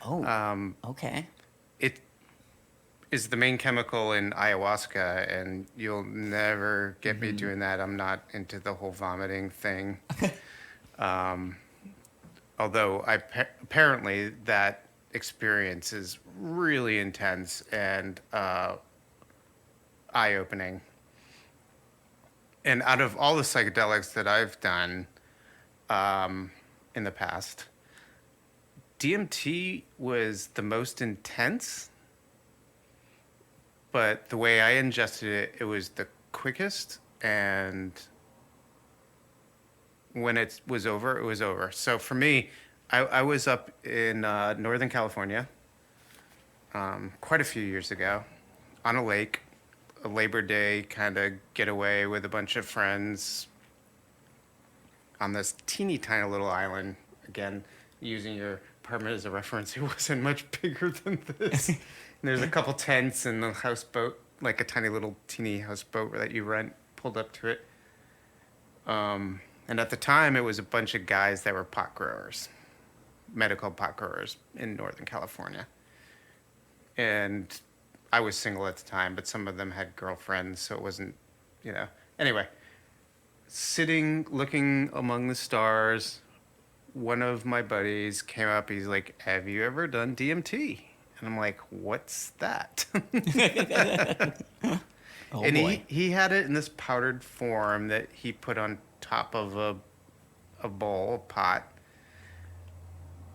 A: Oh, okay.
B: It is the main chemical in ayahuasca, and you'll never get me doing that. I'm not into the whole vomiting thing. Although apparently that experience is really intense and eye-opening. And out of all the psychedelics that I've done in the past, DMT was the most intense, but the way I ingested it, it was the quickest, and when it was over, it was over. So for me, I was up in Northern California quite a few years ago on a lake, a Labor Day kind of getaway with a bunch of friends on this teeny tiny little island. Again, using your apartment as a reference, it wasn't much bigger than this. And there's a couple tents and the houseboat, like a tiny little teeny houseboat that you rent, pulled up to it. And at the time, it was a bunch of guys that were pot growers, medical pot growers in Northern California. And I was single at the time, but some of them had girlfriends, so it wasn't, Anyway, sitting, looking among the stars, one of my buddies came up. He's like, "Have you ever done DMT?" And I'm like, "What's that?"
A: Oh,
B: and
A: boy.
B: he had it in this powdered form that he put on top of a bowl, a pot.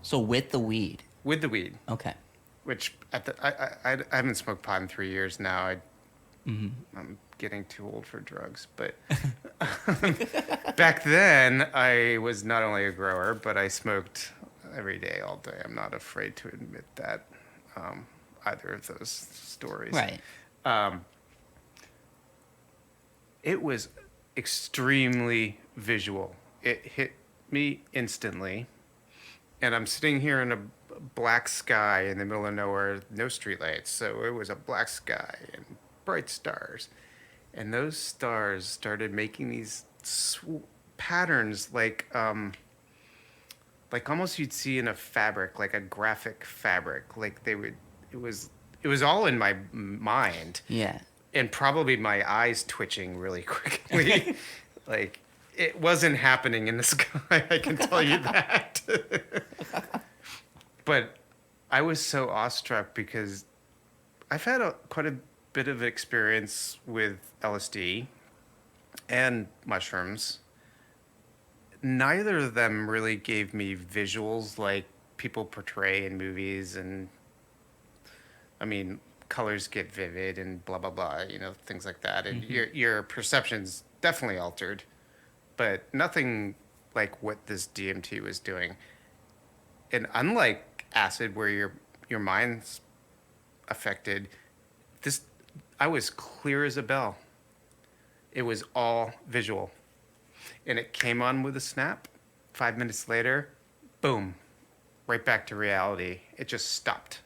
A: So with the weed.
B: With the weed.
A: Okay.
B: Which I haven't smoked pot in 3 years now. I'm getting too old for drugs, but back then I was not only a grower, but I smoked every day, all day. I'm not afraid to admit that, either of those stories.
A: Right.
B: It was extremely visual. It hit me instantly, and I'm sitting here in a black sky in the middle of nowhere, no streetlights, so it was a black sky and bright stars. And those stars started making these patterns like almost you'd see in a fabric, like a graphic fabric. Like it was all in my mind.
A: Yeah.
B: And probably my eyes twitching really quickly. Like, it wasn't happening in the sky, I can tell you that. But I was so awestruck because I've had quite a bit of experience with LSD and mushrooms. Neither of them really gave me visuals like people portray in movies, and I mean, colors get vivid and blah blah blah, things like that, and your perception's definitely altered, but nothing like what this DMT was doing. And unlike acid, where your mind's affected, I was clear as a bell. It was all visual. And it came on with a snap. 5 minutes later, boom, right back to reality. It just stopped.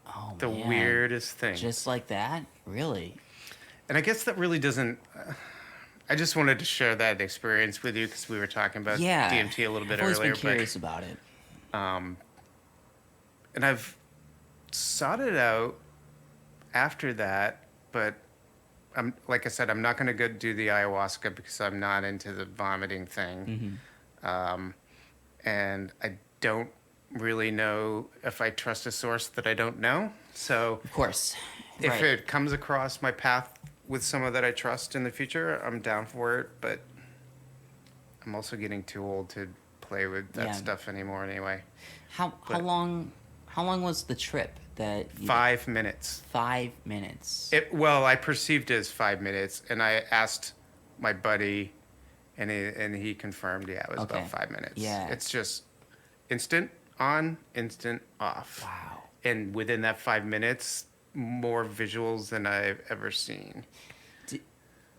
A: Oh,
B: the
A: man.
B: weirdest thing.
A: Just like that? Really?
B: And I guess that really doesn't... I just wanted to share that experience with you because we were talking about DMT a little bit
A: I've always
B: earlier.
A: Been curious about it.
B: And I've sought it out after that, but like I said, I'm not going to go do the ayahuasca because I'm not into the vomiting thing. And I don't really know if I trust a source that I don't know. So
A: Of course.
B: if it comes across my path with someone that I trust in the future, I'm down for it. But I'm also getting too old to play with that stuff anymore anyway.
A: How long was the trip? That
B: 5 minutes.
A: 5 minutes.
B: Well, I perceived it as 5 minutes, and I asked my buddy, and he confirmed, it was about 5 minutes.
A: Yeah.
B: It's just instant on, instant off.
A: Wow.
B: And within that 5 minutes, more visuals than I've ever seen.
A: Did,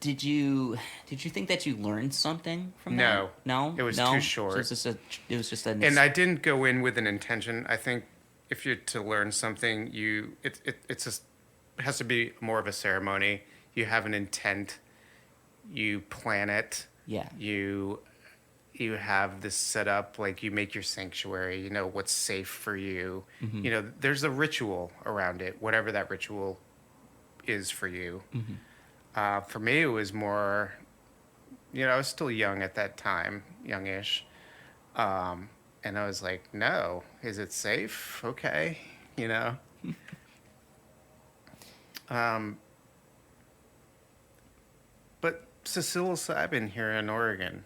A: did you think that you learned something from that?
B: No,
A: No,
B: it was too
A: no. So
B: short.
A: it was just an
B: And I didn't go in with an intention. I think if you're to learn something, it has to be more of a ceremony. You have an intent, you plan it,
A: yeah.
B: you you have this set up, like you make your sanctuary, you know what's safe for you.
A: Mm-hmm.
B: You know, there's a ritual around it, whatever that ritual is for you.
A: Mm-hmm.
B: For me, it was more, I was still young at that time, youngish. And I was like, no, is it safe? Okay, you know. Um, but psilocybin here in Oregon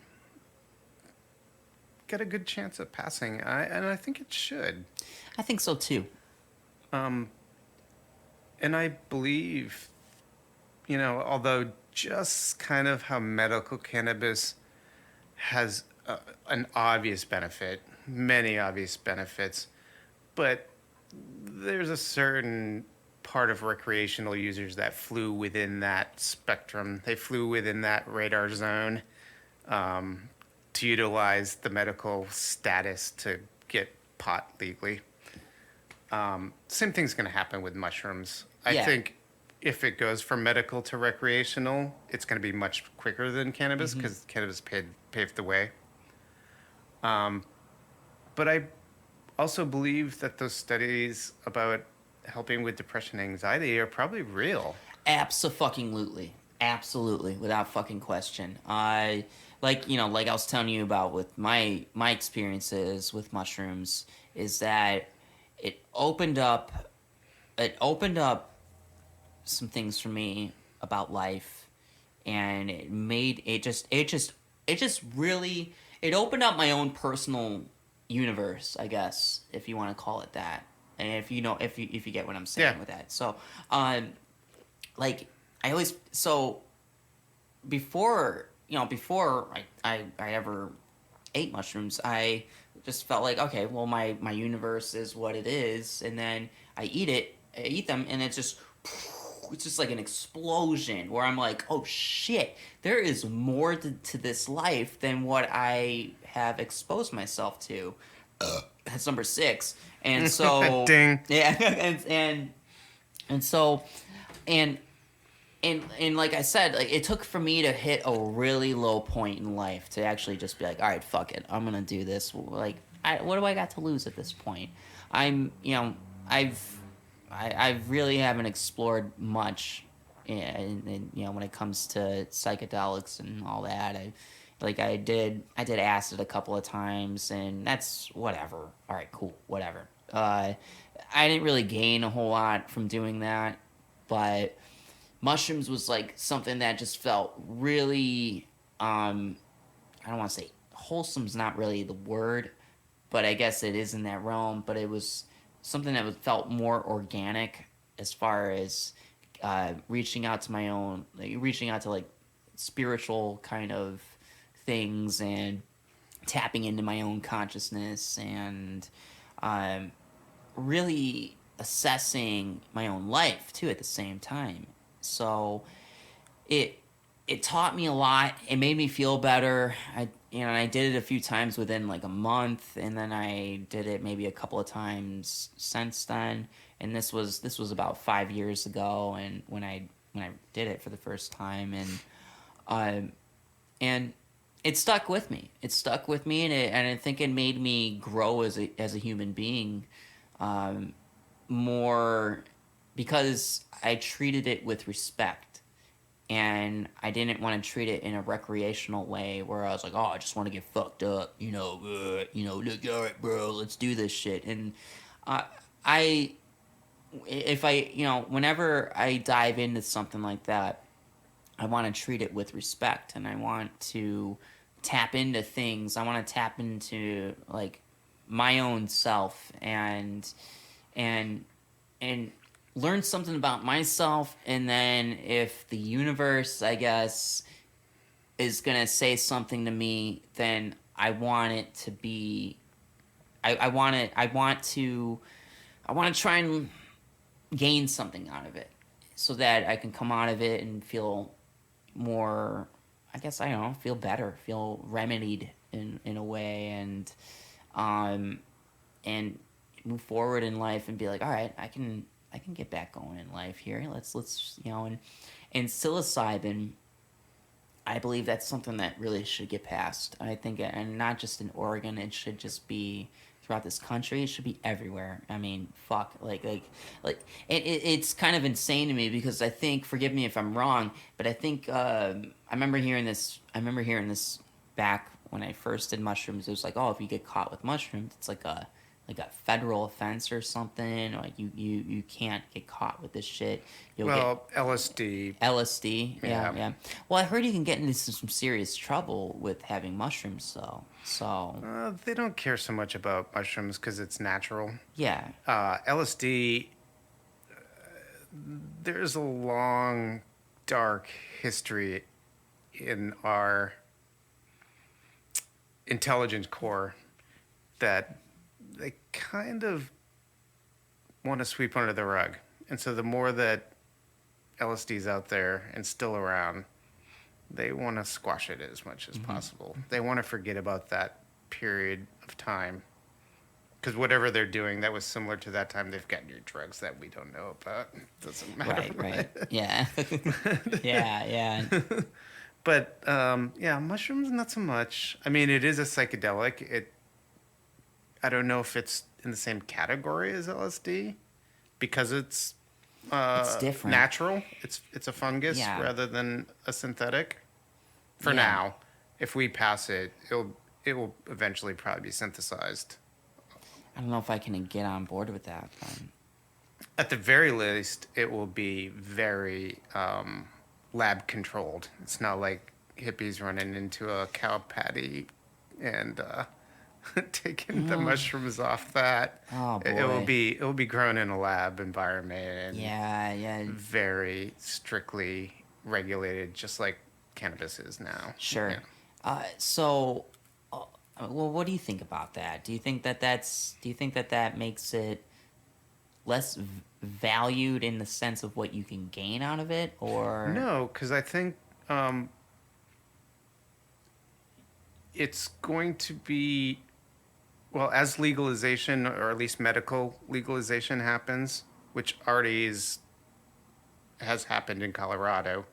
B: got a good chance of passing, and I think it should.
A: I think so too.
B: Um, and I believe, although just kind of how medical cannabis has an obvious benefit, many obvious benefits, but there's a certain part of recreational users that flew within that spectrum. They flew within that radar zone to utilize the medical status to get pot legally. Same thing's going to happen with mushrooms. I think if it goes from medical to recreational, it's going to be much quicker than cannabis because cannabis paved the way. But I also believe that those studies about helping with depression and anxiety are probably real.
A: Abso-fucking-lutely. Absolutely, without fucking question. Like I was telling you about with my experiences with mushrooms, is that it opened up some things for me about life, and it just really, it opened up my own personal universe, I guess, if you want to call it that. And if you get what I'm saying with that. So, like I always, so before I ever ate mushrooms, I just felt like, okay, well, my universe is what it is, and then I eat them, and it's just like an explosion where I'm like, oh shit, there is more to this life than what I have exposed myself to. That's number 6. And so
B: Ding.
A: yeah, and so and like I said, like it took for me to hit a really low point in life to actually just be like, all right, fuck it, I'm gonna do this. Like, what do I got to lose at this point? I really haven't explored much, in when it comes to psychedelics and all that. I did acid a couple of times, and that's whatever. All right, cool, whatever. I didn't really gain a whole lot from doing that, but mushrooms was like something that just felt really, I don't want to say wholesome's not really the word, but I guess it is in that realm. But it was something that felt more organic as far as reaching out to like spiritual kind of things and tapping into my own consciousness and really assessing my own life too at the same time. So it taught me a lot. It made me feel better. I did it a few times within like a month, and then I did it maybe a couple of times since then. And this was about 5 years ago, and when I did it for the first time, and it stuck with me. It stuck with me, and I think it made me grow as a human being, more, because I treated it with respect, and I didn't want to treat it in a recreational way where I was like, oh, I just want to get fucked up, look, all right, bro, let's do this shit. And whenever I dive into something like that, I want to treat it with respect, and I want to tap into things. I want to tap into like my own self and learn something about myself. And then if the universe, I guess, is gonna say something to me, then I want it to be. I want to try and gain something out of it, so that I can come out of it and feel more. I guess I don't know, feel better, feel remedied in a way, um, and move forward in life and be like, all right, I can get back going in life here. Let's and psilocybin, I believe that's something that really should get passed. I think, and not just in Oregon, it should just be throughout this country. It should be everywhere. I mean, fuck, it's kind of insane to me because I think, forgive me if I'm wrong, but I think I remember hearing this. I remember hearing this back when I first did mushrooms. It was like, oh, if you get caught with mushrooms, it's like a federal offense or something. Or like you can't get caught with this shit. You'll
B: Well, LSD.
A: get LSD. Yeah,
B: Yeah.
A: yeah. Well, I heard you can get into some serious trouble with having mushrooms, though. So
B: They don't care so much about mushrooms because it's natural.
A: yeah,
B: LSD, there's a long, dark history in our intelligence core that they kind of want to sweep under the rug. And so the more that LSD's out there and still around, they want to squash it as much as possible. They want to forget about that period of time. Because whatever they're doing, that was similar to that time they've got new drugs that we don't know about. Doesn't matter.
A: right, yeah, yeah, yeah.
B: But yeah, mushrooms not so much. I mean, it is a psychedelic. I don't know if it's in the same category as LSD because it's
A: different.
B: natural. It's a fungus
A: Yeah.
B: rather than a synthetic. For
A: Yeah.
B: now, if we pass it, it will eventually probably be synthesized.
A: I don't know if I can get on board with that.
B: At the very least, it will be very lab controlled. It's not like hippies running into a cow patty and taking the mushrooms off that.
A: Oh,
B: It will be grown in a lab environment and
A: Yeah, yeah,
B: very strictly regulated, just like cannabis is now.
A: sure.
B: Yeah.
A: So, well, what do you think about that? Do you think that that makes it less valued in the sense of what you can gain out of it, or
B: No, because I think it's going to be, well, as legalization, or at least medical legalization happens, which already has happened in Colorado,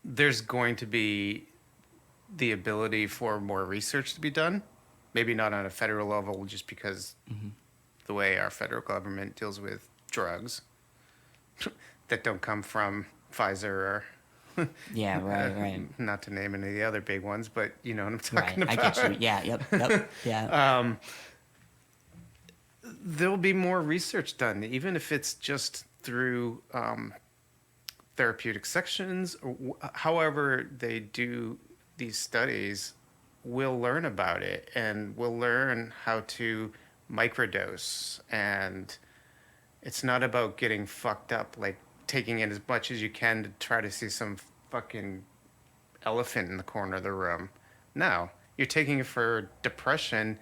B: there's going to be the ability for more research to be done. Maybe not on a federal level, just because the way our federal government deals with drugs that don't come from Pfizer or
A: Yeah, right.
B: not to name any of the other big ones, but you know what I'm
A: Right,
B: talking
A: I
B: about.
A: get you. Yeah, yep, yeah.
B: There'll be more research done, even if it's just through therapeutic sections, or however they do these studies. We'll learn about it, and we'll learn how to microdose. And it's not about getting fucked up, like taking in as much as you can to try to see some fucking elephant in the corner of the room. No, you're taking it for depression.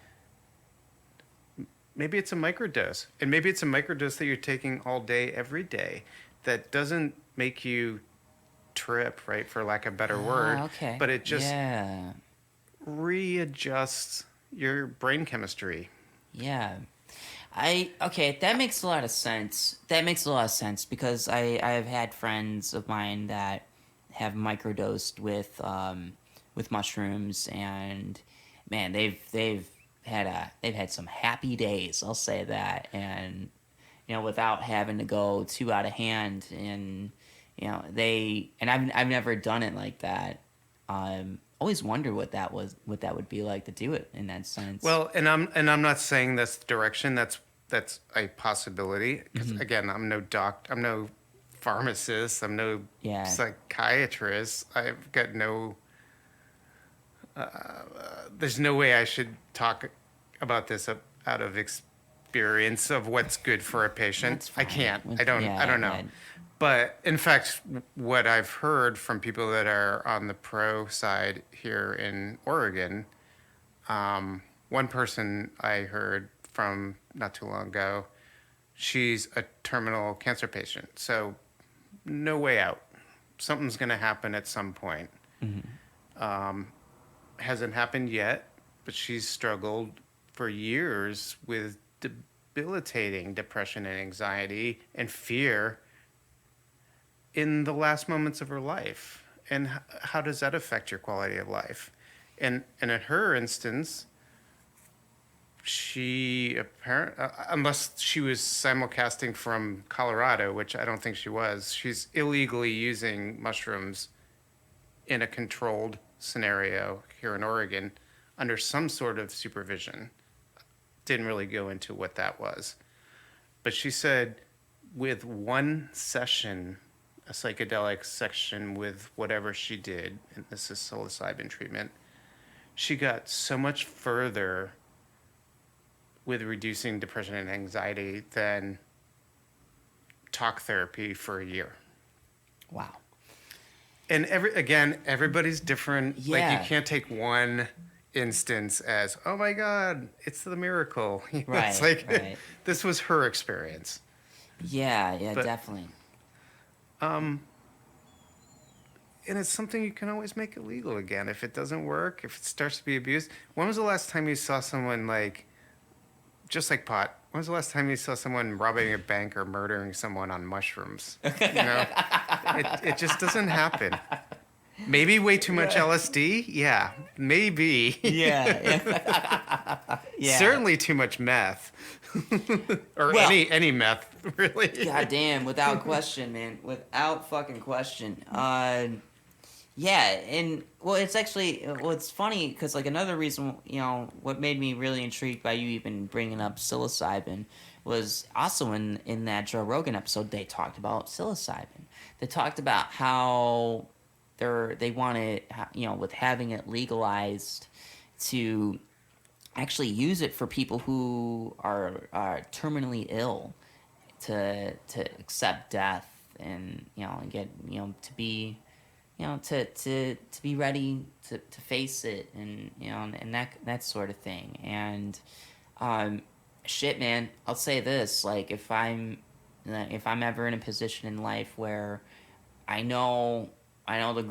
B: Maybe it's a microdose, and maybe it's a microdose that you're taking all day, every day, that doesn't make you trip, right, for lack of a better word.
A: Okay.
B: But it just
A: yeah,
B: readjusts your brain chemistry.
A: yeah. Okay, that makes a lot of sense. That makes a lot of sense because I've had friends of mine that have microdosed with mushrooms, and man, they've had some happy days. I'll say that, and without having to go too out of hand, and I've never done it like that. Always wonder what that would be like to do it in that sense.
B: Well, and I'm not saying that's the direction. That's a possibility. Because again, I'm no I'm no pharmacist. I'm no psychiatrist. I've got no. There's no way I should talk about this out of experience of what's good for a patient. I can't. I don't know.
A: Right.
B: But in fact, what I've heard from people that are on the pro side here in Oregon, one person I heard from not too long ago she's a terminal cancer patient. So no way out. Something's going to happen at some point. Hasn't happened yet, but she's struggled for years with debilitating depression and anxiety and fear in the last moments of her life. And how does that affect your quality of life? And in her instance, she unless she was simulcasting from Colorado, which I don't think she was, she's illegally using mushrooms in a controlled scenario here in Oregon under some sort of supervision. Didn't really go into what that was. But she said with one session, a psychedelic section with whatever she did, and this is psilocybin treatment, she got so much further with reducing depression and anxiety than talk therapy for a year.
A: Wow.
B: And everybody's different.
A: Yeah.
B: Like, you can't take one instance as, oh my God, it's the miracle.
A: Right.
B: It's like,
A: right.
B: This was her experience.
A: Yeah, definitely.
B: And it's something you can always make illegal again. If it doesn't work, if it starts to be abused. When was the last time you saw someone just like pot, when was the last time you saw someone robbing a bank or murdering someone on mushrooms? It just doesn't happen. Maybe way too much LSD? Yeah, maybe.
A: Yeah.
B: Certainly too much meth. Or any meth, really.
A: God damn, without question, man. Without fucking question. Yeah, and it's actually it's funny because like another reason, what made me really intrigued by you even bringing up psilocybin was also in that Joe Rogan episode they talked about psilocybin. They talked about how they wanted, with having it legalized, to actually use it for people who are terminally ill to accept death and and get to be to be ready to face it and and that sort of thing. And shit, man, I'll say this, like if I'm ever in a position in life where I know the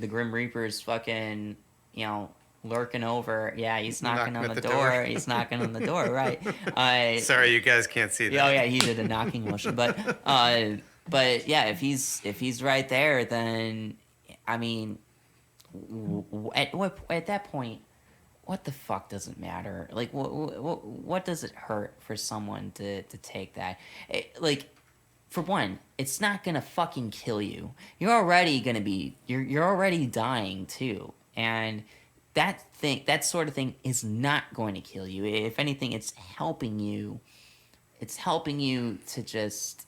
A: Grim Reaper's fucking lurking over. Yeah, he's knocking on the door. He's knocking on the door, right?
B: Sorry, you guys can't see that.
A: Oh yeah, he did a knocking motion, but yeah, if he's right there, then I mean, at that point, what the fuck does it matter? Like, what does it hurt for someone to take that? For one, it's not gonna fucking kill you. You're already gonna be. You're already dying too, and that sort of thing is not going to kill you. If anything, it's helping you. It's helping you to just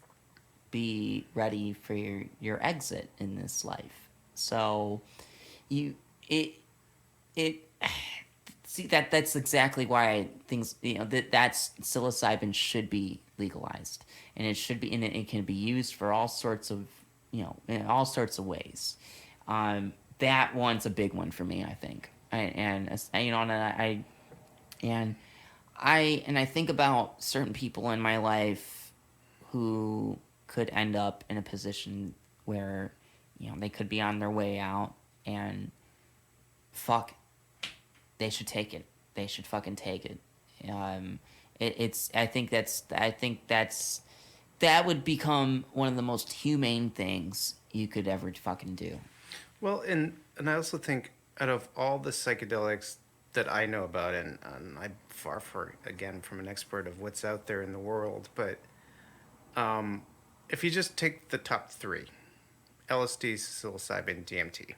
A: be ready for your exit in this life. So, see that's exactly why things that's psilocybin should be legalized, and it should be, and it can be used for all sorts of in all sorts of ways. That one's a big one for me, I think. And I think about certain people in my life who could end up in a position where they could be on their way out, and fuck, they should take it. They should fucking take it. I think that would become one of the most humane things you could ever fucking do.
B: Well, and I also think out of all the psychedelics that I know about, and I'm far from an expert of what's out there in the world, but if you just take the top three, LSD, psilocybin, DMT,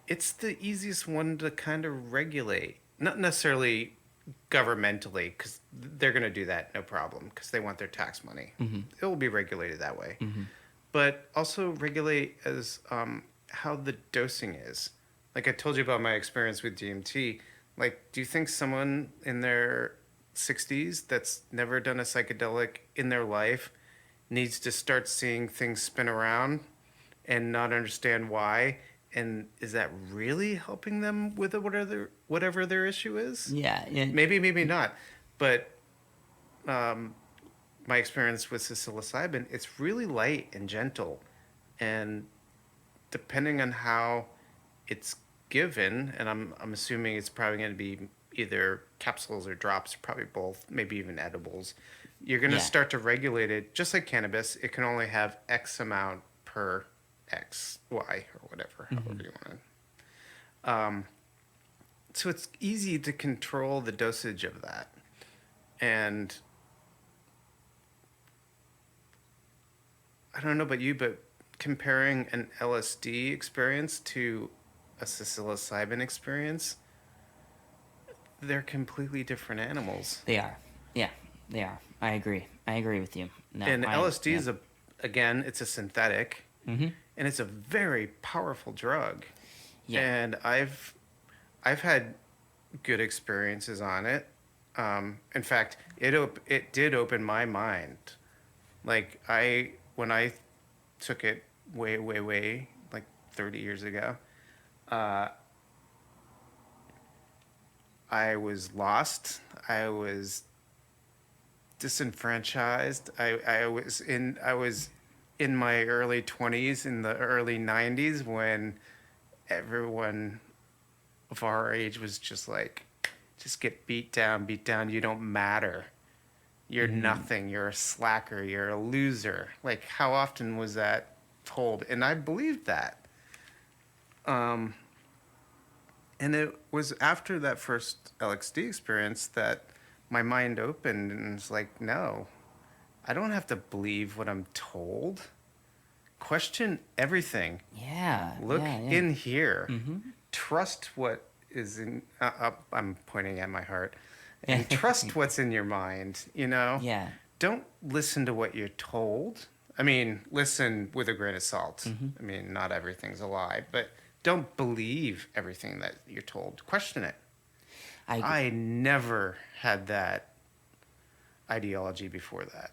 B: it's the easiest one to kind of regulate. Not necessarily governmentally, because they're going to do that, no problem, because they want their tax money. Mm-hmm. It will be regulated that way. Mm-hmm. But also regulate as how the dosing is. Like I told you about my experience with DMT. Like, do you think someone in their 60s that's never done a psychedelic in their life needs to start seeing things spin around and not understand why? And is that really helping them with whatever their issue is?
A: Yeah.
B: Maybe not. But my experience with the psilocybin, it's really light and gentle, and depending on how it's given, and I'm assuming it's probably going to be either capsules or drops, probably both, maybe even edibles. You're going to
A: Yeah.
B: start to regulate it just like cannabis. It can only have X amount per X, Y, or whatever, however you want to. So it's easy to control the dosage of that. And I don't know about you, but comparing an LSD experience to a psilocybin experience, they're completely different animals.
A: They are. Yeah, they are. I agree. I agree with you. No,
B: And LSD
A: yeah.
B: is again, it's a synthetic, and it's a very powerful drug.
A: Yeah.
B: And I've had good experiences on it. In fact, it did open my mind. Like when I took it way like 30 years ago, I was lost. I was disenfranchised. I was in my early 20s, in the early 90s, when everyone of our age was just like, just get beat down, you don't matter. You're nothing, you're a slacker, you're a loser. Like, how often was that told? And I believed that. And it was after that first LXD experience that my mind opened and was like, no, I don't have to believe what I'm told. Question everything.
A: Yeah.
B: Look
A: yeah, yeah.
B: in here. Trust what is in. I'm pointing at my heart. And trust what's in your mind.
A: Yeah.
B: Don't listen to what you're told. I mean, listen with a grain of salt. I mean, not everything's a lie, but don't believe everything that you're told. Question it. I never had that ideology before that.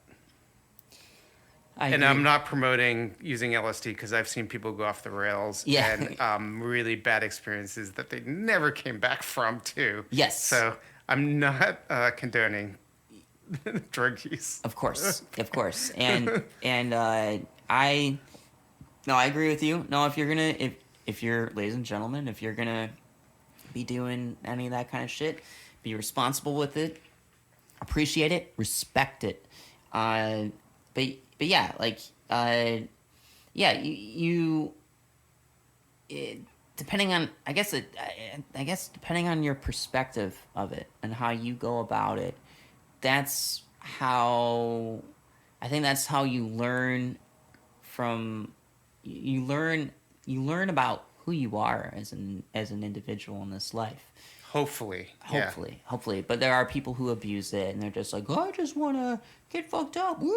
A: I
B: And
A: agree.
B: I'm not promoting using LSD because I've seen people go off the rails
A: Yeah.
B: and really bad experiences that they never came back from too.
A: Yes.
B: So I'm not condoning drug use.
A: Of course, and I no, I agree with you. No, if you're, ladies and gentlemen, if you're gonna be doing any of that kind of shit, be responsible with it, appreciate it, respect it. But yeah, like yeah, depending on, I guess depending on your perspective of it and how you go about it, that's how I think that's how you learn from you learn about who you are as an individual in this life.
B: Hopefully.
A: Hopefully. But there are people who abuse it and they're just like, oh, I just want to get fucked up. Woo!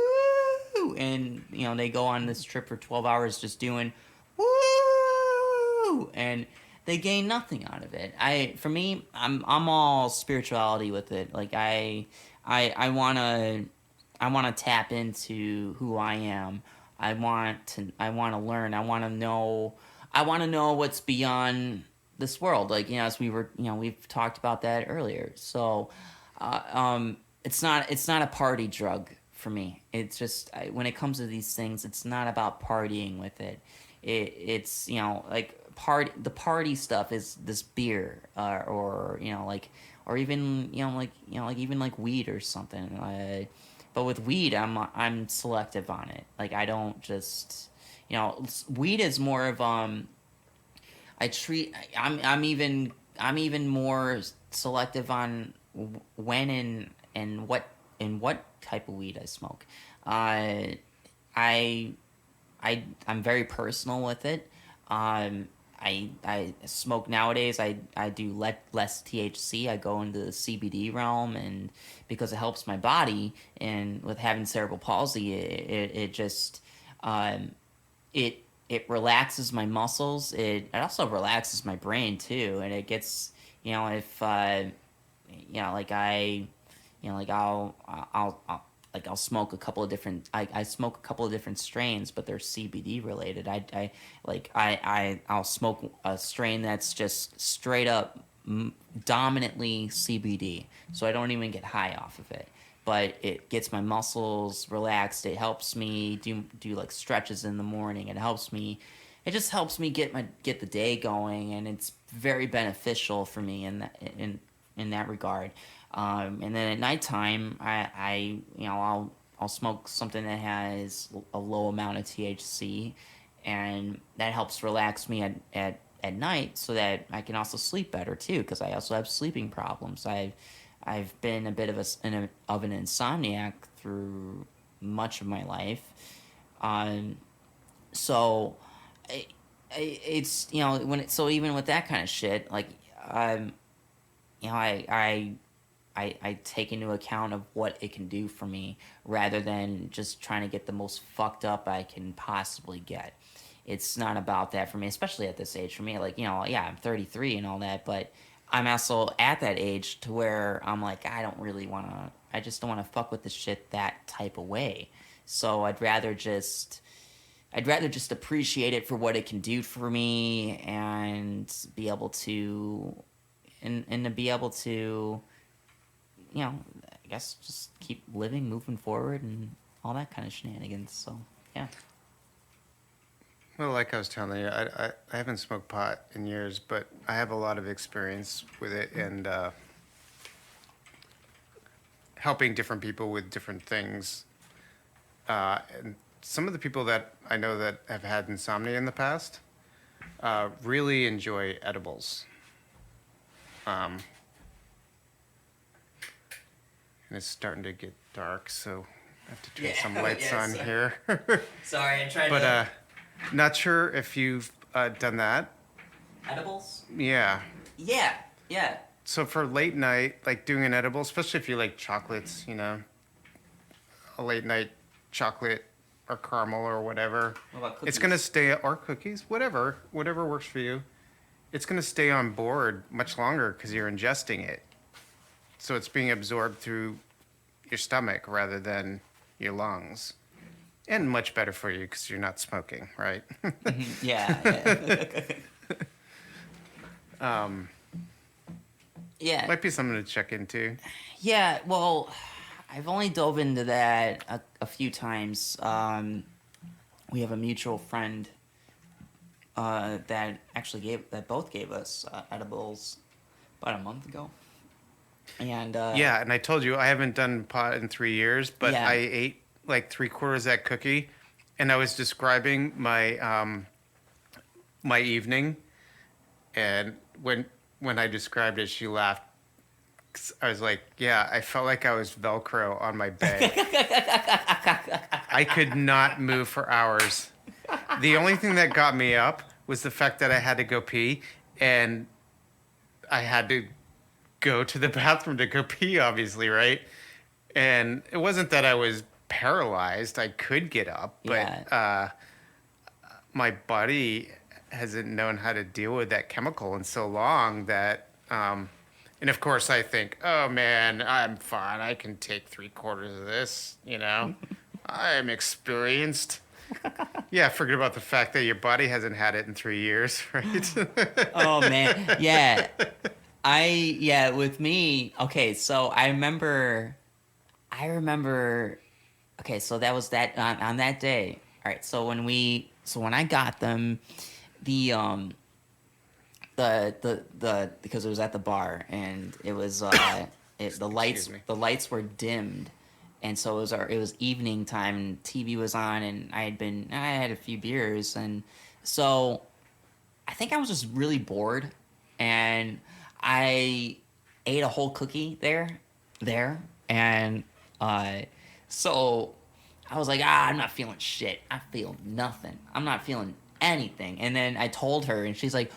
A: And, they go on this trip for 12 hours just doing woo! And they gain nothing out of it. For me, I'm all spirituality with it. Like I want to tap into who I am. I want to learn. I want to know what's beyond this world. Like, as we've talked about that earlier. So, it's not a party drug for me. It's just, when it comes to these things, it's not about partying with it. It's like the party stuff is this beer, or even even like weed or something. But with weed, I'm selective on it. Like, I don't just, weed is more of I'm even more selective on when and what type of weed I smoke. I'm very personal with it. I smoke nowadays. I do less THC. I go into the CBD realm, and because it helps my body, and with having cerebral palsy, it just it relaxes my muscles. It also relaxes my brain too, and it gets if like I'll smoke a couple of different. I smoke a couple of different strains, but they're CBD related. I'll smoke a strain that's just straight up dominantly CBD, so I don't even get high off of it. but it gets my muscles relaxed. It helps me do like stretches in the morning. It just helps me get the day going, and it's very beneficial for me in that regard. And then at nighttime, I I'll smoke something that has a low amount of THC, and that helps relax me at night so that I can also sleep better too, because I also have sleeping problems. I've been a bit of an insomniac through much of my life. So it's so even with that kind of shit, like I take into account of what it can do for me rather than just trying to get the most fucked up I can possibly get. It's not about that for me, especially at this age. For me, like, yeah, I'm 33 and all that, but I'm also at that age to where I'm like, I just don't want to fuck with the shit that type of way. So I'd rather just appreciate it for what it can do for me, and be able to, and to be able to, I guess just keep living, moving forward, and all that kind of shenanigans. So, yeah.
B: Well, like I was telling you, I haven't smoked pot in years, but I have a lot of experience with it, and helping different people with different things. And some of the people that I know that have had insomnia in the past really enjoy edibles. And it's starting to get dark, so I have to turn some lights on here.
A: Sorry, I'm trying
B: But not sure if you've done that.
A: edibles?
B: Yeah.
A: Yeah, yeah.
B: So for late night, like doing an edible, especially if you like chocolates, a late night chocolate or caramel or whatever.
A: What about cookies?
B: It's going to stay, or cookies, whatever works for you. It's going to stay on board much longer because you're ingesting it. So it's being absorbed through your stomach rather than your lungs. And much better for you because you're not smoking, right?
A: Yeah. Yeah.
B: Might be something to check into.
A: Yeah, well, I've only dove into that a few times. We have a mutual friend that both gave us edibles about a month ago. And
B: yeah, and I told you I haven't done pot in 3 years, but
A: Yeah.
B: I ate like 3/4 of that cookie, and I was describing my my evening, and when I described it, she laughed. 'Cause I was like, yeah, I felt like I was Velcro on my bed. I could not move for hours. The only thing that got me up was the fact that I had to go pee, and I had to go to the bathroom to go pee, obviously, right? And it wasn't that I was paralyzed. I could get up, but my body hasn't known how to deal with that chemical in so long that... and of course I think, oh man, I'm fine. I can take 3/4 of this, I'm experienced. Yeah, forget about the fact that your body hasn't had it in 3 years, right?
A: Oh man, yeah. With me, okay, so I remember, okay, so that was that on that day. All right, so when I got them, the because it was at the bar, and it was the lights were dimmed, and so it was evening time, and TV was on, and I had a few beers, and so I think I was just really bored, and I ate a whole cookie there, and so I was like, I'm not feeling shit. I feel nothing. I'm not feeling anything. And then I told her, and she's like,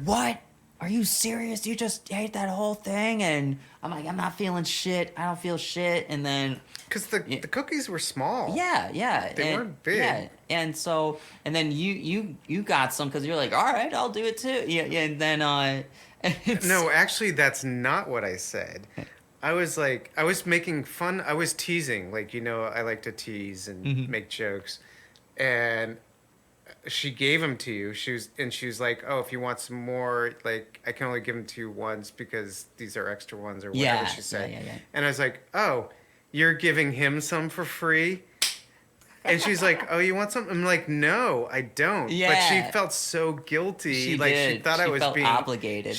A: what? Are you serious? You just ate that whole thing? And I'm like, I'm not feeling shit. I don't feel shit. And then...
B: Because the cookies were small.
A: Yeah.
B: They weren't big.
A: Yeah. And so... And then you got some because you're like, all right, I'll do it too. Yeah. And then...
B: No, actually, that's not what I said. I was making fun. I was teasing. Like, I like to tease and make jokes. And... she gave them to you. She was like, oh, if you want some more, like, I can only give them to you once because these are extra ones or whatever she said.
A: Yeah.
B: And I was like, oh, you're giving him some for free. And she's like, "Oh, you want something?" I'm like, "No, I don't." But she
A: Yeah.
B: felt so guilty.
A: She
B: Like she
A: did.
B: thought I
A: She
B: was
A: felt
B: being
A: obligated.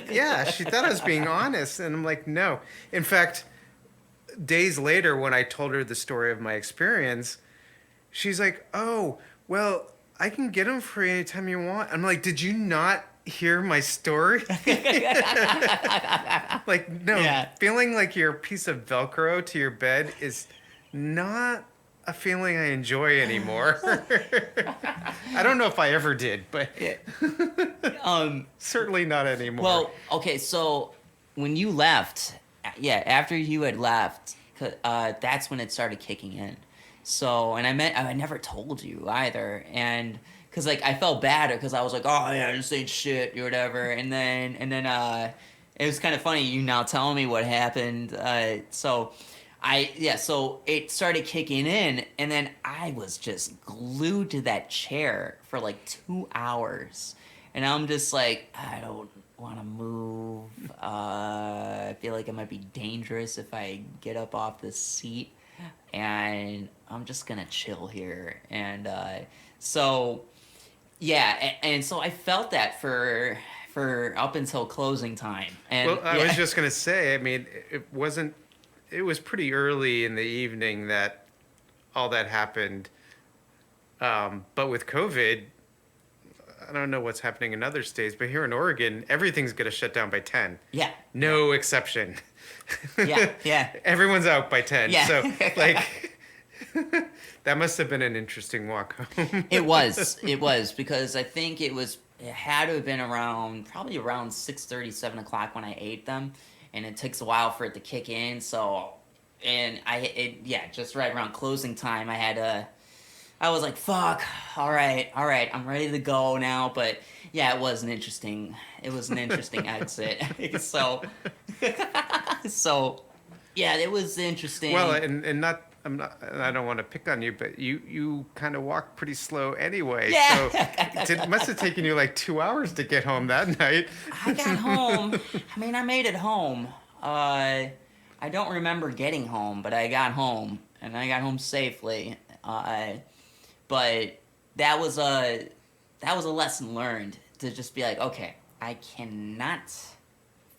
B: yeah, she thought I was being honest, and I'm like, "No." In fact, days later when I told her the story of my experience, she's like, "Oh, well, I can get them free anytime you want." I'm like, "Did you not hear my story?" Like, no,
A: Yeah.
B: feeling like you're a piece of Velcro to your bed is not a feeling I enjoy anymore. I don't know if I ever did, but
A: Yeah.
B: certainly not anymore.
A: Well, okay, so when you left, yeah, after you had left, that's when it started kicking in. So, and I never told you either, and because like I felt bad because I was like, oh yeah, this ain't shit or whatever, and then it was kind of funny you now telling me what happened. So it started kicking in, and then I was just glued to that chair for like 2 hours. And I'm just like, I don't want to move. I feel like it might be dangerous if I get up off this seat. And I'm just going to chill here. And so, yeah. And so I felt that for up until closing time. And
B: Well, I
A: yeah.
B: was just going to say, I mean, it was pretty early in the evening that all that happened. But with COVID, I don't know what's happening in other states, but here in Oregon, everything's going to shut down by 10.
A: Yeah.
B: No exception.
A: Yeah. Yeah.
B: Everyone's out by 10.
A: Yeah.
B: So, like, that must have been an interesting walk home.
A: It was because I think it had to have been probably around 6:30, 7 o'clock when I ate them, and it takes a while for it to kick in. So, and just right around closing time, I was like, fuck, all right, I'm ready to go now. But yeah, it was an interesting exit. So, so yeah, it was interesting.
B: Well, and not, I don't want to pick on you, but you kind of walk pretty slow anyway.
A: Yeah.
B: So it must have taken you like 2 hours to get home that night.
A: I got home. I mean, I made it home. I don't remember getting home, but I got home, and I got home safely. But that was a lesson learned, to just be like, okay, I cannot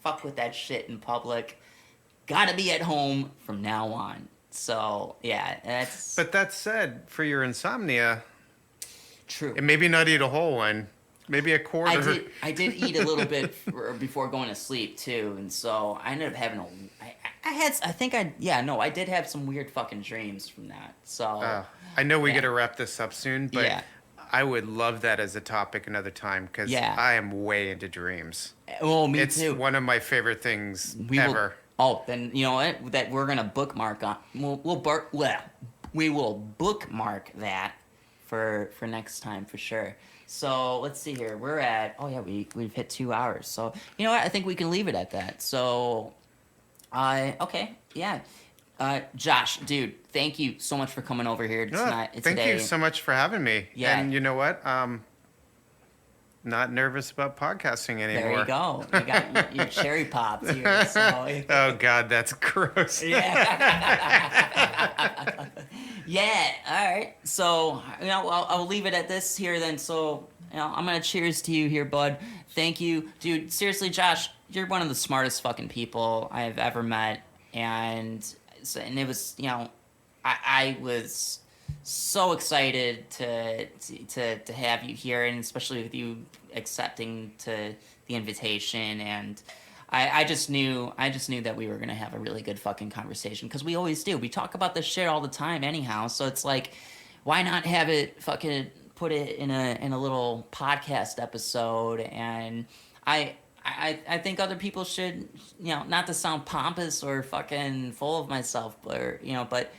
A: fuck with that shit in public. Gotta be at home from now on. So yeah, that's
B: But that said, for your insomnia,
A: true.
B: and maybe not eat a whole one, maybe a quarter.
A: I did eat a little bit before going to sleep too, and so I ended up having I did have some weird fucking dreams from that. So
B: I know we
A: yeah.
B: got to wrap this up soon, but
A: Yeah.
B: I would love that as a topic another time, because
A: Yeah.
B: I am way into dreams.
A: Oh, me
B: It's
A: too.
B: one of my favorite things
A: We
B: ever.
A: Will, then you know what? That we're gonna bookmark on. We will bookmark that for next time for sure. So let's see here. We're at we've hit 2 hours. So you know what? I think we can leave it at that. So, okay, yeah. Josh, dude, thank you so much for coming over here tonight.
B: Thank you so much for having me.
A: Yeah.
B: And you know what? Not nervous about podcasting anymore.
A: There you go. You got your cherry pops here. So.
B: Oh God, that's gross.
A: Yeah. Yeah. All right. So I'll leave it at this here then. So I'm gonna cheers to you here, bud. Thank you, dude. Seriously, Josh, you're one of the smartest fucking people I have ever met, and it was I was so excited to have you here, and especially with you accepting the invitation. And I just knew that we were gonna have a really good fucking conversation, because we always do. We talk about this shit all the time anyhow, so it's like, why not have it fucking put it in a little podcast episode? And I think other people should, not to sound pompous or fucking full of myself, but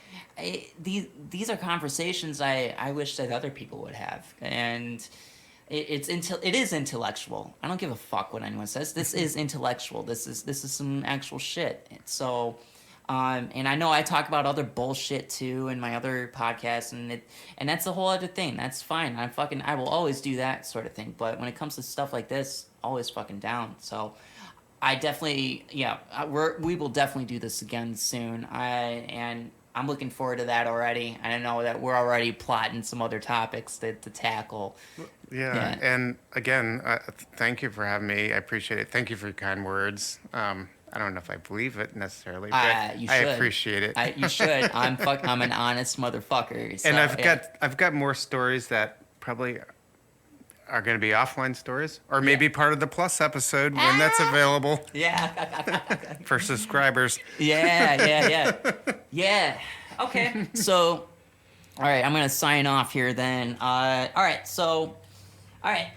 A: these are conversations I wish that other people would have. And it is intellectual. I don't give a fuck what anyone says. This is intellectual. This is some actual shit. So, and I know I talk about other bullshit too in my other podcasts, and that's a whole other thing. That's fine. I will always do that sort of thing. But when it comes to stuff like this, always fucking down. So, I definitely, yeah, we will definitely do this again soon. I'm looking forward to that already. I know that we're already plotting some other topics to tackle.
B: Yeah, and again, thank you for having me. I appreciate it. Thank you for your kind words. I don't know if I believe it necessarily, but
A: You
B: I
A: should.
B: appreciate it.
A: You should. I'm an honest motherfucker. So,
B: and I've got more stories that probably are going to be offline stories, or maybe part of the Plus episode when that's available.
A: Yeah.
B: For subscribers.
A: Yeah. Okay. So, all right, I'm gonna sign off here then. All right. So, all right.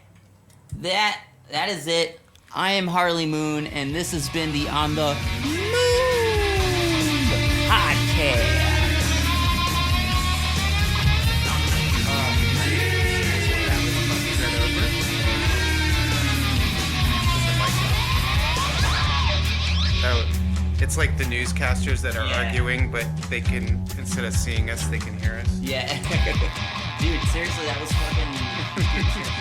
A: That is it. I am Harley Moon, and this has been the On the Moon podcast.
B: It's like the newscasters that are arguing, but they can, instead of seeing us, they can hear us.
A: Yeah. Dude, seriously, that was fucking...